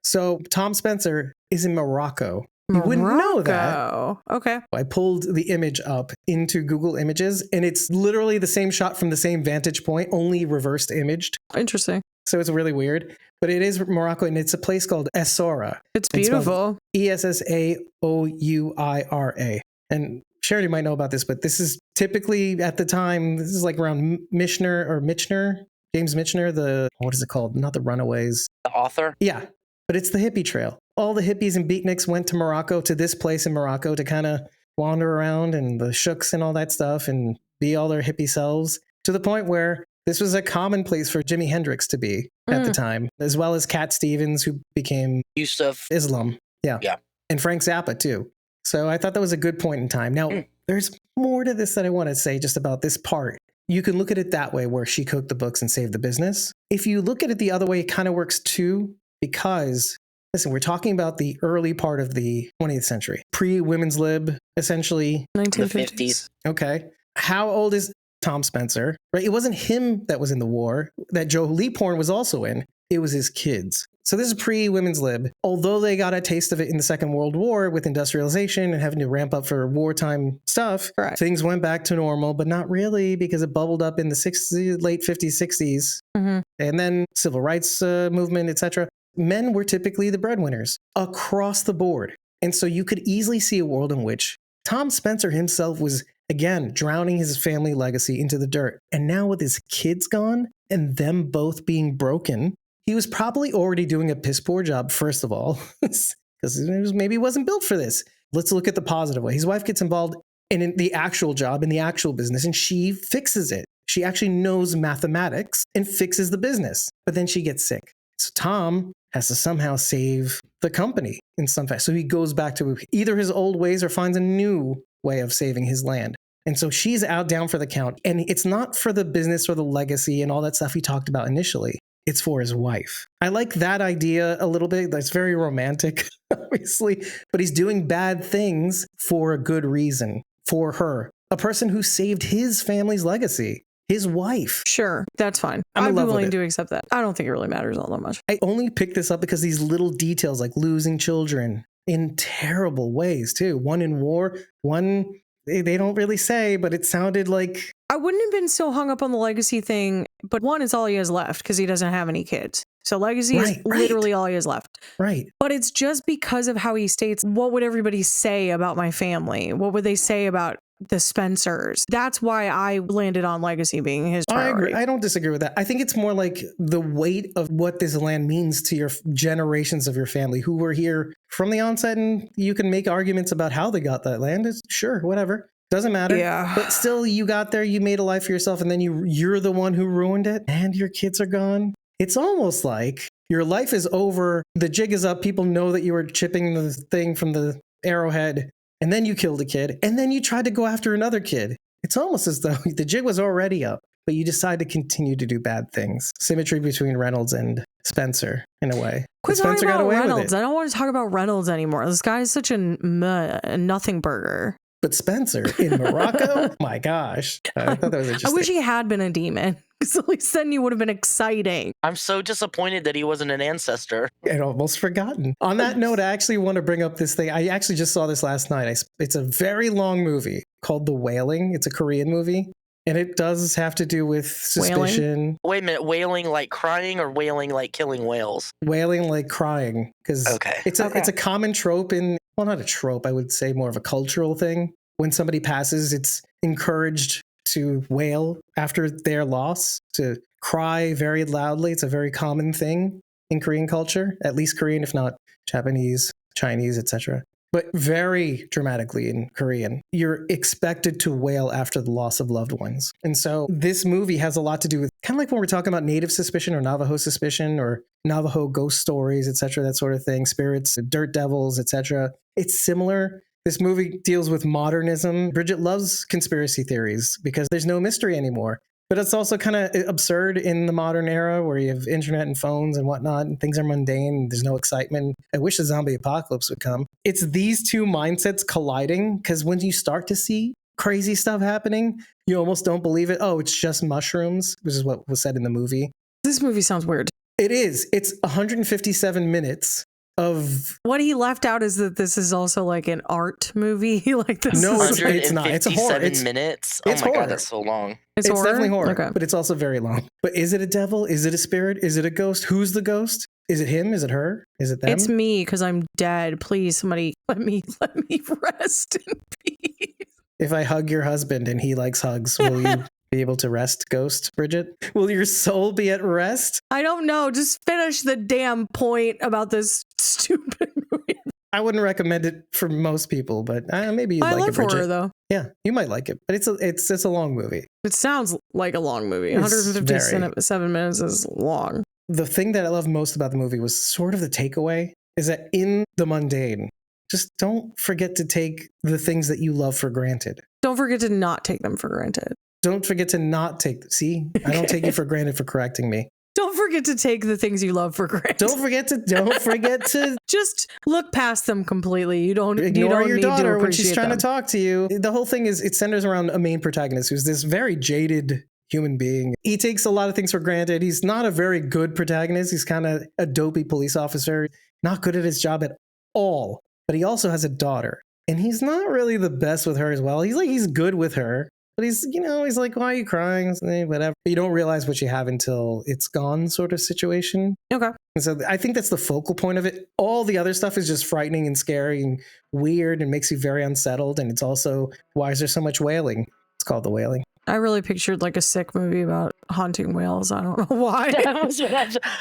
[SPEAKER 4] so Tom Spencer is in Morocco. You wouldn't know that.
[SPEAKER 5] Okay.
[SPEAKER 4] I pulled the image up into Google Images, and it's literally the same shot from the same vantage point, only reversed imaged.
[SPEAKER 5] Interesting.
[SPEAKER 4] So it's really weird. But it is Morocco, and it's a place called Essaouira.
[SPEAKER 5] It's beautiful.
[SPEAKER 4] Essaouira. And Charity might know about this, but this is typically at the time, this is like around Michener, James Michener, what is it called? Not the Runaways.
[SPEAKER 2] The author?
[SPEAKER 4] Yeah, but it's the hippie trail. All the hippies and beatniks went to Morocco, to this place in Morocco, to kind of wander around, and the shooks and all that stuff, and be all their hippie selves, to the point where this was a common place for Jimi Hendrix to be at the time, as well as Cat Stevens, who became
[SPEAKER 2] Yusuf.
[SPEAKER 4] Islam. Yeah. And Frank Zappa, too. So I thought that was a good point in time. Now, there's more to this that I want to say just about this part. You can look at it that way, where she cooked the books and saved the business. If you look at it the other way, it kind of works too, because, listen, we're talking about the early part of the 20th century, pre-women's lib, essentially.
[SPEAKER 5] 1950s.
[SPEAKER 4] Okay. How old is Tom Spencer? Right? It wasn't him that was in the war that Joe Lee Porn was also in. It was his kids. So this is pre-women's lib. Although they got a taste of it in the Second World War with industrialization and having to ramp up for wartime stuff, things went back to normal, but not really, because it bubbled up in the late 50s, 60s. And then civil rights movement, etc. Men were typically the breadwinners across the board. And so you could easily see a world in which Tom Spencer himself was, again, drowning his family legacy into the dirt. And now with his kids gone and them both being broken, he was probably already doing a piss poor job, first of all, because maybe he wasn't built for this. Let's look at the positive way. His wife gets involved in the actual job, in the actual business, and she fixes it. She actually knows mathematics and fixes the business, but then she gets sick. So Tom has to somehow save the company in some fashion. So he goes back to either his old ways or finds a new way of saving his land. And so she's out down for the count. And it's not for the business or the legacy and all that stuff he talked about initially. It's for his wife. I like that idea a little bit. That's very romantic, obviously. But he's doing bad things for a good reason, for her. A person who saved his family's legacy. His wife.
[SPEAKER 5] Sure, that's fine.
[SPEAKER 4] I'm
[SPEAKER 5] I'd be willing to accept that. I don't think it really matters all that much.
[SPEAKER 4] I only picked this up because these little details, like losing children in terrible ways too. One in war, one They don't really say, but it sounded like
[SPEAKER 5] I wouldn't have been so hung up on the legacy thing, but one is all he has left because he doesn't have any kids. So legacy is
[SPEAKER 4] Right.
[SPEAKER 5] literally all he has left.
[SPEAKER 4] right.
[SPEAKER 5] But it's just because of how he states, what would everybody say about my family? What would they say about the Spencers? That's why I landed on legacy being his
[SPEAKER 4] I
[SPEAKER 5] priority.
[SPEAKER 4] agree. I don't disagree with that. I think it's more like the weight of what this land means to your generations of your family who were here from the onset, and you can make arguments about how they got that land. It's, sure, whatever. Doesn't matter.
[SPEAKER 5] Yeah.
[SPEAKER 4] But still, you got there, you made a life for yourself, and then you're the one who ruined it, and your kids are gone. It's almost like your life is over. The jig is up. People know that you were chipping the thing from the arrowhead, and then you killed a kid, and then you tried to go after another kid. It's almost as though the jig was already up, but you decide to continue to do bad things. Symmetry between Reynolds and Spencer, in a way.
[SPEAKER 5] Quit
[SPEAKER 4] But Spencer
[SPEAKER 5] talking
[SPEAKER 4] got
[SPEAKER 5] about
[SPEAKER 4] away with
[SPEAKER 5] Reynolds.
[SPEAKER 4] it.
[SPEAKER 5] I don't want to talk about Reynolds anymore. This guy is such a nothing burger.
[SPEAKER 4] But Spencer in Morocco? My gosh. I thought that was
[SPEAKER 5] I
[SPEAKER 4] interesting.
[SPEAKER 5] wish he had been a demon. Because at least then you would have been exciting.
[SPEAKER 2] I'm so disappointed that he wasn't an ancestor.
[SPEAKER 4] I'd almost forgotten. On that note, I actually want to bring up this thing. I actually just saw this last night. It's a very long movie called The Wailing. It's a Korean movie. And it does have to do with suspicion.
[SPEAKER 2] Wait a minute, wailing like crying or wailing like killing whales?
[SPEAKER 4] Wailing like crying. Because
[SPEAKER 2] Okay.
[SPEAKER 4] it's a common trope in, well, not a trope, I would say more of a cultural thing. When somebody passes, it's encouraged to wail after their loss, to cry very loudly. It's a very common thing in Korean culture, at least Korean, if not Japanese, Chinese, etc. But very dramatically in Korean, you're expected to wail after the loss of loved ones. And so this movie has a lot to do with kind of like when we're talking about native suspicion or Navajo suspicion or Navajo ghost stories, etc., that sort of thing, spirits, dirt devils, etc. It's similar. This movie deals with modernism. Bridget loves conspiracy theories because there's no mystery anymore. But it's also kind of absurd in the modern era where you have internet and phones and whatnot, and things are mundane, and there's no excitement. I wish the zombie apocalypse would come. It's these two mindsets colliding, because when you start to see crazy stuff happening, you almost don't believe it. Oh, it's just mushrooms, which is what was said in the movie.
[SPEAKER 5] This movie sounds weird.
[SPEAKER 4] It is. It's 157 minutes of...
[SPEAKER 5] What he left out is that this is also like an art movie. Like this
[SPEAKER 4] No,
[SPEAKER 5] is
[SPEAKER 4] it's not. It's a horror.
[SPEAKER 2] 157 minutes?
[SPEAKER 4] it's
[SPEAKER 2] Oh my
[SPEAKER 4] horror.
[SPEAKER 2] god, that's so long.
[SPEAKER 5] it's horror?
[SPEAKER 4] definitely horror,
[SPEAKER 5] Okay.
[SPEAKER 4] but it's also very long. But is it a devil? Is it a spirit? Is it a ghost? Who's the ghost? Is it him? Is it her? Is it them?
[SPEAKER 5] It's me because I'm dead. Please, somebody let me rest in peace.
[SPEAKER 4] If I hug your husband and he likes hugs, will you be able to rest, ghost, Bridget? Will your soul be at rest?
[SPEAKER 5] I don't know. Just finish the damn point about this stupid movie.
[SPEAKER 4] I wouldn't recommend it for most people, but maybe you'd
[SPEAKER 5] I
[SPEAKER 4] like
[SPEAKER 5] love
[SPEAKER 4] it, Bridget.
[SPEAKER 5] horror though.
[SPEAKER 4] Yeah, you might like it, but it's a long movie.
[SPEAKER 5] It sounds like a long movie.
[SPEAKER 4] It's
[SPEAKER 5] 157 minutes is long.
[SPEAKER 4] The thing that I love most about the movie was sort of the takeaway is that in the mundane, just don't forget to take the things that you love for granted.
[SPEAKER 5] Don't forget to not take them for granted.
[SPEAKER 4] Don't forget to not take. See, I don't take you for granted for correcting me.
[SPEAKER 5] Don't forget to take the things you love for granted.
[SPEAKER 4] Don't forget to
[SPEAKER 5] Just look past them completely. You don't
[SPEAKER 4] ignore your
[SPEAKER 5] need to
[SPEAKER 4] daughter when she's
[SPEAKER 5] appreciate
[SPEAKER 4] trying
[SPEAKER 5] them.
[SPEAKER 4] to talk to you. The whole thing is it centers around a main protagonist who's this very jaded human being. He takes a lot of things for granted. He's not a very good protagonist. He's kind of a dopey police officer, not good at his job at all. But he also has a daughter, and he's not really the best with her as well. He's good with her. But he's like, why are you crying? Whatever. You don't realize what you have until it's gone sort of situation.
[SPEAKER 5] Okay.
[SPEAKER 4] And so I think that's the focal point of it. All the other stuff is just frightening and scary and weird and makes you very unsettled. And it's also, why is there so much wailing? It's called The Wailing.
[SPEAKER 5] I really pictured like a sick movie about haunting whales. I don't know why.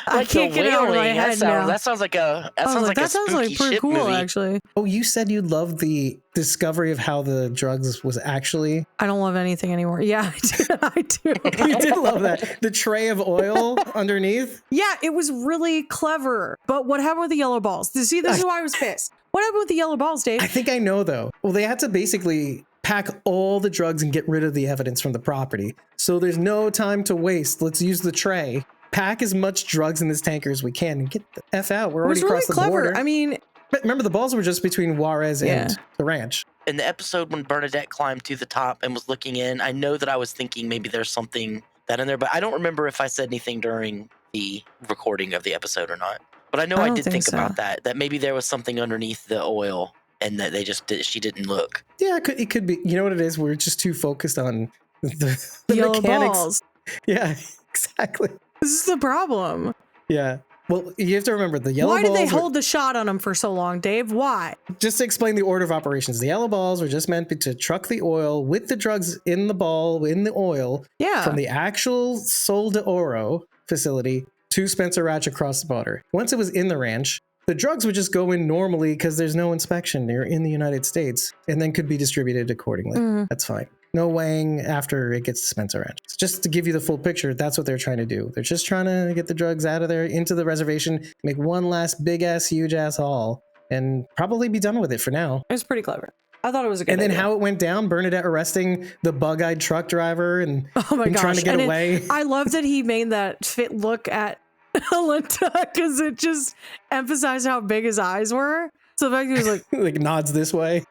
[SPEAKER 5] I can't get it out of my head now.
[SPEAKER 2] That sounds like a
[SPEAKER 5] That sounds like
[SPEAKER 2] spooky
[SPEAKER 5] pretty
[SPEAKER 2] ship
[SPEAKER 5] cool,
[SPEAKER 2] movie.
[SPEAKER 5] actually.
[SPEAKER 4] Oh, you said you loved the discovery of how the drugs was actually...
[SPEAKER 5] I don't love anything anymore. Yeah, I do.
[SPEAKER 4] You did love that. The tray of oil underneath.
[SPEAKER 5] Yeah, it was really clever. But what happened with the yellow balls? See, this is why I was pissed. What happened with the yellow balls, Dave?
[SPEAKER 4] I think I know, though. Well, they had to basically pack all the drugs and get rid of the evidence from the property. So there's no time to waste. Let's use the tray. Pack as much drugs in this tanker as we can and get the F out. We're
[SPEAKER 5] It was
[SPEAKER 4] already
[SPEAKER 5] really
[SPEAKER 4] across the
[SPEAKER 5] clever.
[SPEAKER 4] border.
[SPEAKER 5] I mean,
[SPEAKER 4] But remember, the balls were just between Juarez and the ranch.
[SPEAKER 2] In the episode when Bernadette climbed to the top and was looking in, I know that I was thinking maybe there's something that in there, but I don't remember if I said anything during the recording of the episode or not. But I know I
[SPEAKER 5] don't
[SPEAKER 2] did
[SPEAKER 5] think
[SPEAKER 2] think
[SPEAKER 5] so.
[SPEAKER 2] about that maybe there was something underneath the oil and that she didn't look.
[SPEAKER 4] Yeah, it could be. You know what it is? We're just too focused on the
[SPEAKER 5] Yellow
[SPEAKER 4] mechanics.
[SPEAKER 5] balls.
[SPEAKER 4] Yeah, exactly.
[SPEAKER 5] This is the problem.
[SPEAKER 4] Yeah. Well, you have to remember the yellow
[SPEAKER 5] Why
[SPEAKER 4] balls.
[SPEAKER 5] did they hold the shot on him for so long, Dave? Why?
[SPEAKER 4] Just to explain the order of operations, the yellow balls were just meant to truck the oil with the drugs in the ball, in the oil,
[SPEAKER 5] Yeah.
[SPEAKER 4] from the actual Sol de Oro facility to Spencer Ranch across the border. Once it was in the ranch, the drugs would just go in normally because there's no inspection. They're in the United States and then could be distributed accordingly.
[SPEAKER 5] Mhm.
[SPEAKER 4] That's fine. No weighing after it gets to Spencer Ranch. So just to give you the full picture, that's what they're trying to do. They're just trying to get the drugs out of there into the reservation, make one last big ass, huge ass haul, and probably be done with it for now.
[SPEAKER 5] It was pretty clever. I thought it was a good
[SPEAKER 4] And then
[SPEAKER 5] idea.
[SPEAKER 4] how it went down, Bernadette arresting the bug-eyed truck driver and
[SPEAKER 5] Oh my gosh.
[SPEAKER 4] trying to get
[SPEAKER 5] And
[SPEAKER 4] away.
[SPEAKER 5] I love that he made that fit look at Alinta because it just emphasized how big his eyes were. So the fact he was like,
[SPEAKER 4] like nods this way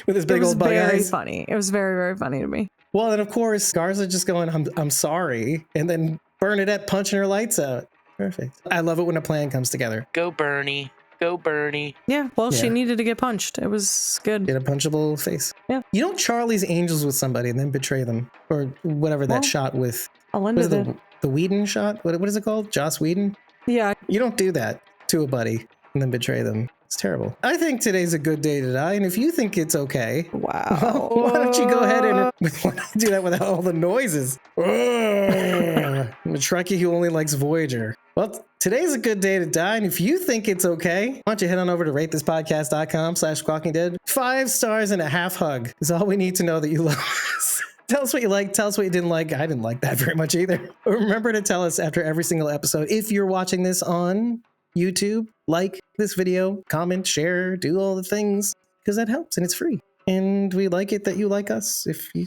[SPEAKER 4] with his
[SPEAKER 5] it
[SPEAKER 4] big
[SPEAKER 5] was
[SPEAKER 4] old bug
[SPEAKER 5] very
[SPEAKER 4] eyes.
[SPEAKER 5] funny. It was very, very funny to me.
[SPEAKER 4] Well, and of course, Garza just going, I'm sorry. And then Bernadette punching her lights out. Perfect. I love it when a plan comes together.
[SPEAKER 2] Go Bernie. Go Bernie.
[SPEAKER 5] Yeah. Well, she
[SPEAKER 4] Yeah.
[SPEAKER 5] needed to get punched. It was good.
[SPEAKER 4] Get a punchable face.
[SPEAKER 5] Yeah.
[SPEAKER 4] You don't Charlie's Angels with somebody and then betray them. Or whatever that
[SPEAKER 5] Well,
[SPEAKER 4] shot with. What
[SPEAKER 5] Alinda
[SPEAKER 4] is
[SPEAKER 5] did.
[SPEAKER 4] the Whedon shot? What is it called? Joss Whedon?
[SPEAKER 5] Yeah.
[SPEAKER 4] You don't do that to a buddy and then betray them. It's terrible. I think today's a good day to die. And if you think it's okay,
[SPEAKER 5] Wow.
[SPEAKER 4] why don't you go ahead and why don't you do that without all the noises? I'm a Trekkie who only likes Voyager. Well, today's a good day to die. And if you think it's okay, why don't you head on over to ratethispodcast.com/squawking dead. 5 stars and a half hug is all we need to know that you love us. Tell us what you like. Tell us what you didn't like. I didn't like that very much either. Remember to tell us after every single episode. If you're watching this on YouTube, like this video, comment, share, do all the things because that helps and it's free. And we like it that you like us if you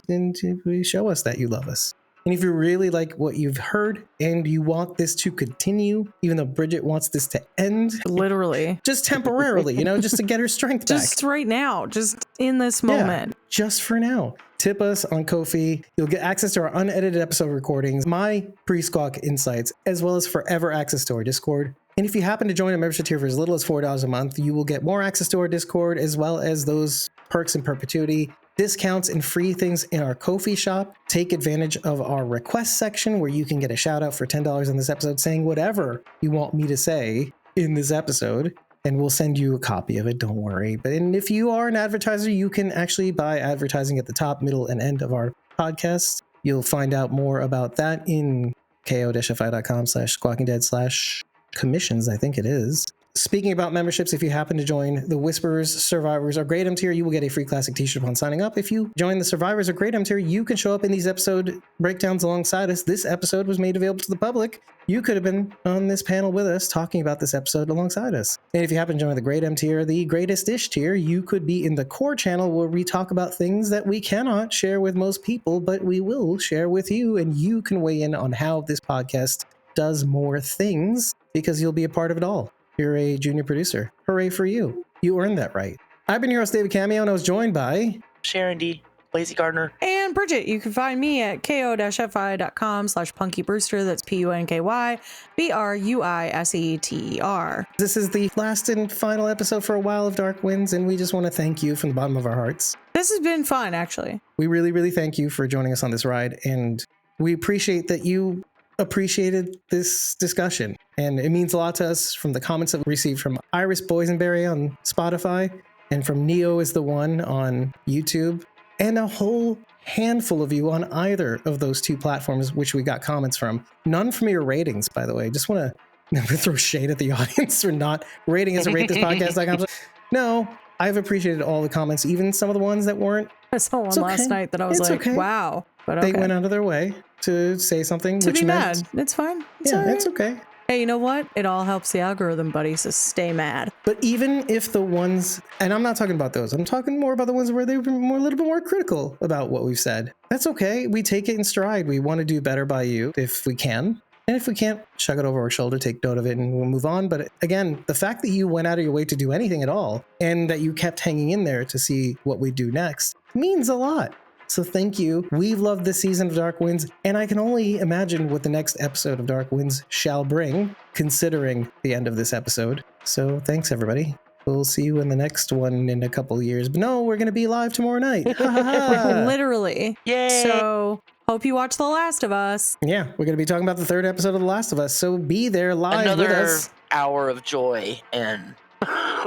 [SPEAKER 4] show us that you love us. And if you really like what you've heard and you want this to continue, even though Bridget wants this to end,
[SPEAKER 5] Literally.
[SPEAKER 4] just temporarily, just to get her strength back.
[SPEAKER 5] Just right now. Just in this moment.
[SPEAKER 4] Just for now. Tip us on Ko-fi. You'll get access to our unedited episode recordings, my pre-squawk insights, as well as forever access to our Discord. And if you happen to join a membership tier for as little as $4 a month, you will get more access to our Discord, as well as those perks in perpetuity, discounts and free things in our Ko-fi shop. Take advantage of our request section where you can get a shout out for $10 on this episode saying whatever you want me to say in this episode. And we'll send you a copy of it, don't worry. And if you are an advertiser, you can actually buy advertising at the top, middle, and end of our podcast. You'll find out more about that in ko-fi.com/squawkingdead/commissions, I think it is. Speaking about memberships, if you happen to join the Whisperers, Survivors, or Great M tier, you will get a free classic t-shirt upon signing up. If you join the Survivors or Great M tier, you can show up in these episode breakdowns alongside us. This episode was made available to the public. You could have been on this panel with us talking about this episode alongside us. And if you happen to join the Great M tier, the Greatest Ish tier, you could be in the core channel where we talk about things that we cannot share with most people, but we will share with you, and you can weigh in on how this podcast does more things because you'll be a part of it all. You're a junior producer. Hooray for you. You earned that right. I've been your host, David Cameo, and I was joined by...
[SPEAKER 2] Sharon D. Lazy Gardner.
[SPEAKER 5] And Bridget, you can find me at ko-fi.com/punkybrewster. That's PUNKYBRUISETER.
[SPEAKER 4] This is the last and final episode for a while of Dark Winds, and we just want to thank you from the bottom of our hearts.
[SPEAKER 5] This has been fun, actually.
[SPEAKER 4] We really, really thank you for joining us on this ride, and we appreciate that you appreciated this discussion. And it means a lot to us from the comments that we received from Iris Boysenberry on Spotify, and from Neo is the one on YouTube, and a whole handful of you on either of those two platforms, which we got comments from. None from your ratings, by the way. Just want to throw shade at the audience for not rating us at ratethispodcast.com. No, I've appreciated all the comments, even some of the ones that weren't.
[SPEAKER 5] I saw one
[SPEAKER 4] It's okay.
[SPEAKER 5] last night that I was
[SPEAKER 4] It's
[SPEAKER 5] like,
[SPEAKER 4] okay.
[SPEAKER 5] wow. But okay.
[SPEAKER 4] They went out of their way to say something
[SPEAKER 5] to
[SPEAKER 4] which
[SPEAKER 5] be
[SPEAKER 4] meant,
[SPEAKER 5] mad. It's fine. It's
[SPEAKER 4] yeah,
[SPEAKER 5] all right.
[SPEAKER 4] it's okay.
[SPEAKER 5] Hey, you know what? It all helps the algorithm, buddy, so stay mad.
[SPEAKER 4] But even if the ones, and I'm not talking about those, I'm talking more about the ones where they were a little bit more critical about what we've said. That's okay. We take it in stride. We want to do better by you if we can. And if we can't, shrug it over our shoulder, take note of it, and we'll move on. But again, the fact that you went out of your way to do anything at all, and that you kept hanging in there to see what we do next, means a lot. So thank you. We've loved this season of Dark Winds, and I can only imagine what the next episode of Dark Winds shall bring, considering the end of this episode. So thanks, everybody. we'll see you in the next one in a couple years. But no, we're going to be live tomorrow night. Ha, ha, ha.
[SPEAKER 5] Literally.
[SPEAKER 2] Yay!
[SPEAKER 5] So hope you watch The Last of Us.
[SPEAKER 4] Yeah, we're going to be talking about the 3rd episode of The Last of Us. So be there live with
[SPEAKER 2] Another
[SPEAKER 4] us.
[SPEAKER 2] hour of joy and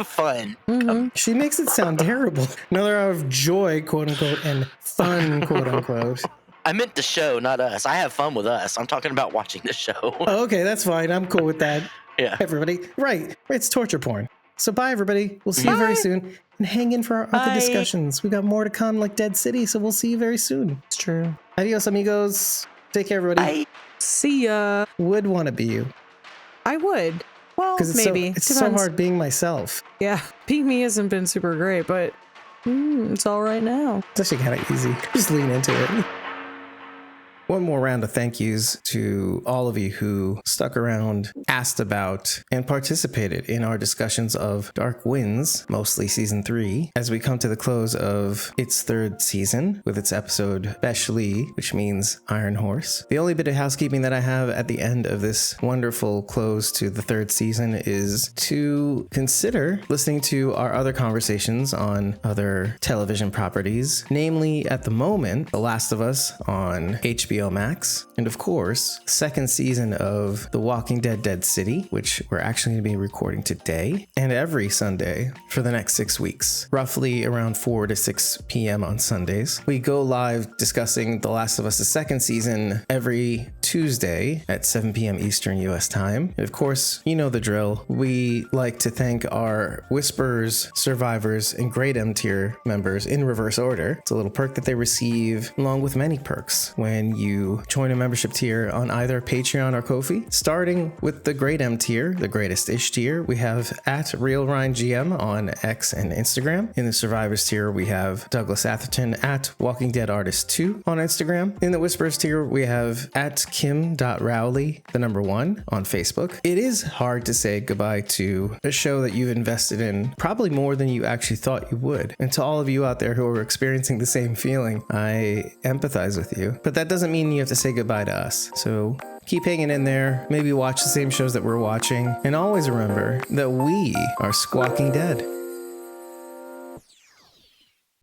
[SPEAKER 2] fun.
[SPEAKER 5] Mhm.
[SPEAKER 4] She makes it sound terrible. Another hour of joy, quote unquote, and fun, quote unquote.
[SPEAKER 2] I meant the show, not us. I have fun with us. I'm talking about watching the show.
[SPEAKER 4] Oh, okay, that's fine. I'm cool with that.
[SPEAKER 2] Yeah.
[SPEAKER 4] Everybody. Right. It's torture porn. So bye, everybody. We'll see you very
[SPEAKER 5] Bye.
[SPEAKER 4] soon. And hang in for our other
[SPEAKER 2] Bye.
[SPEAKER 4] discussions. We got more to come like Dead City, so we'll see you very soon.
[SPEAKER 5] It's true.
[SPEAKER 4] Adios, amigos. Take care, everybody.
[SPEAKER 2] Bye.
[SPEAKER 5] See ya.
[SPEAKER 4] Would want to be you.
[SPEAKER 5] I would. Well,
[SPEAKER 4] Because
[SPEAKER 5] maybe.
[SPEAKER 4] it's so
[SPEAKER 5] Depends.
[SPEAKER 4] hard being myself.
[SPEAKER 5] Yeah. Being me hasn't been super great, but it's all right now.
[SPEAKER 4] It's actually kind of easy. Just lean into it. One more round of thank yous to all of you who stuck around, asked about, and participated in our discussions of Dark Winds, mostly season 3, as we come to the close of its 3rd season with its episode Béésh Lii, which means Iron Horse. The only bit of housekeeping that I have at the end of this wonderful close to the 3rd season is to consider listening to our other conversations on other television properties, namely at the moment, The Last of Us on HBO Max, and of course, 2nd season of The Walking Dead Dead City, which we're actually going to be recording today, and every Sunday for the next 6 weeks, roughly around 4 to 6 p.m. on Sundays. We go live discussing The Last of Us, the 2nd season, every Tuesday at 7 p.m. Eastern US time. And of course, you know the drill. We like to thank our Whisperers, Survivors, and Great M tier members in reverse order. It's a little perk that they receive, along with many perks, when you join a membership tier on either Patreon or Ko-fi. Starting with the Great M tier, the greatest ish tier, we have at Real Ryan GM on X and Instagram. In the Survivors tier, we have Douglas Atherton at Walking Dead Artist 2 on Instagram. In the Whispers tier, we have at Kim.Rowley, the number 1 on Facebook. It is hard to say goodbye to a show that you've invested in probably more than you actually thought you would. And to all of you out there who are experiencing the same feeling, I empathize with you. But that doesn't mean you have to say goodbye to us. So keep hanging in there, maybe watch the same shows that we're watching, and always remember that we are squawking dead.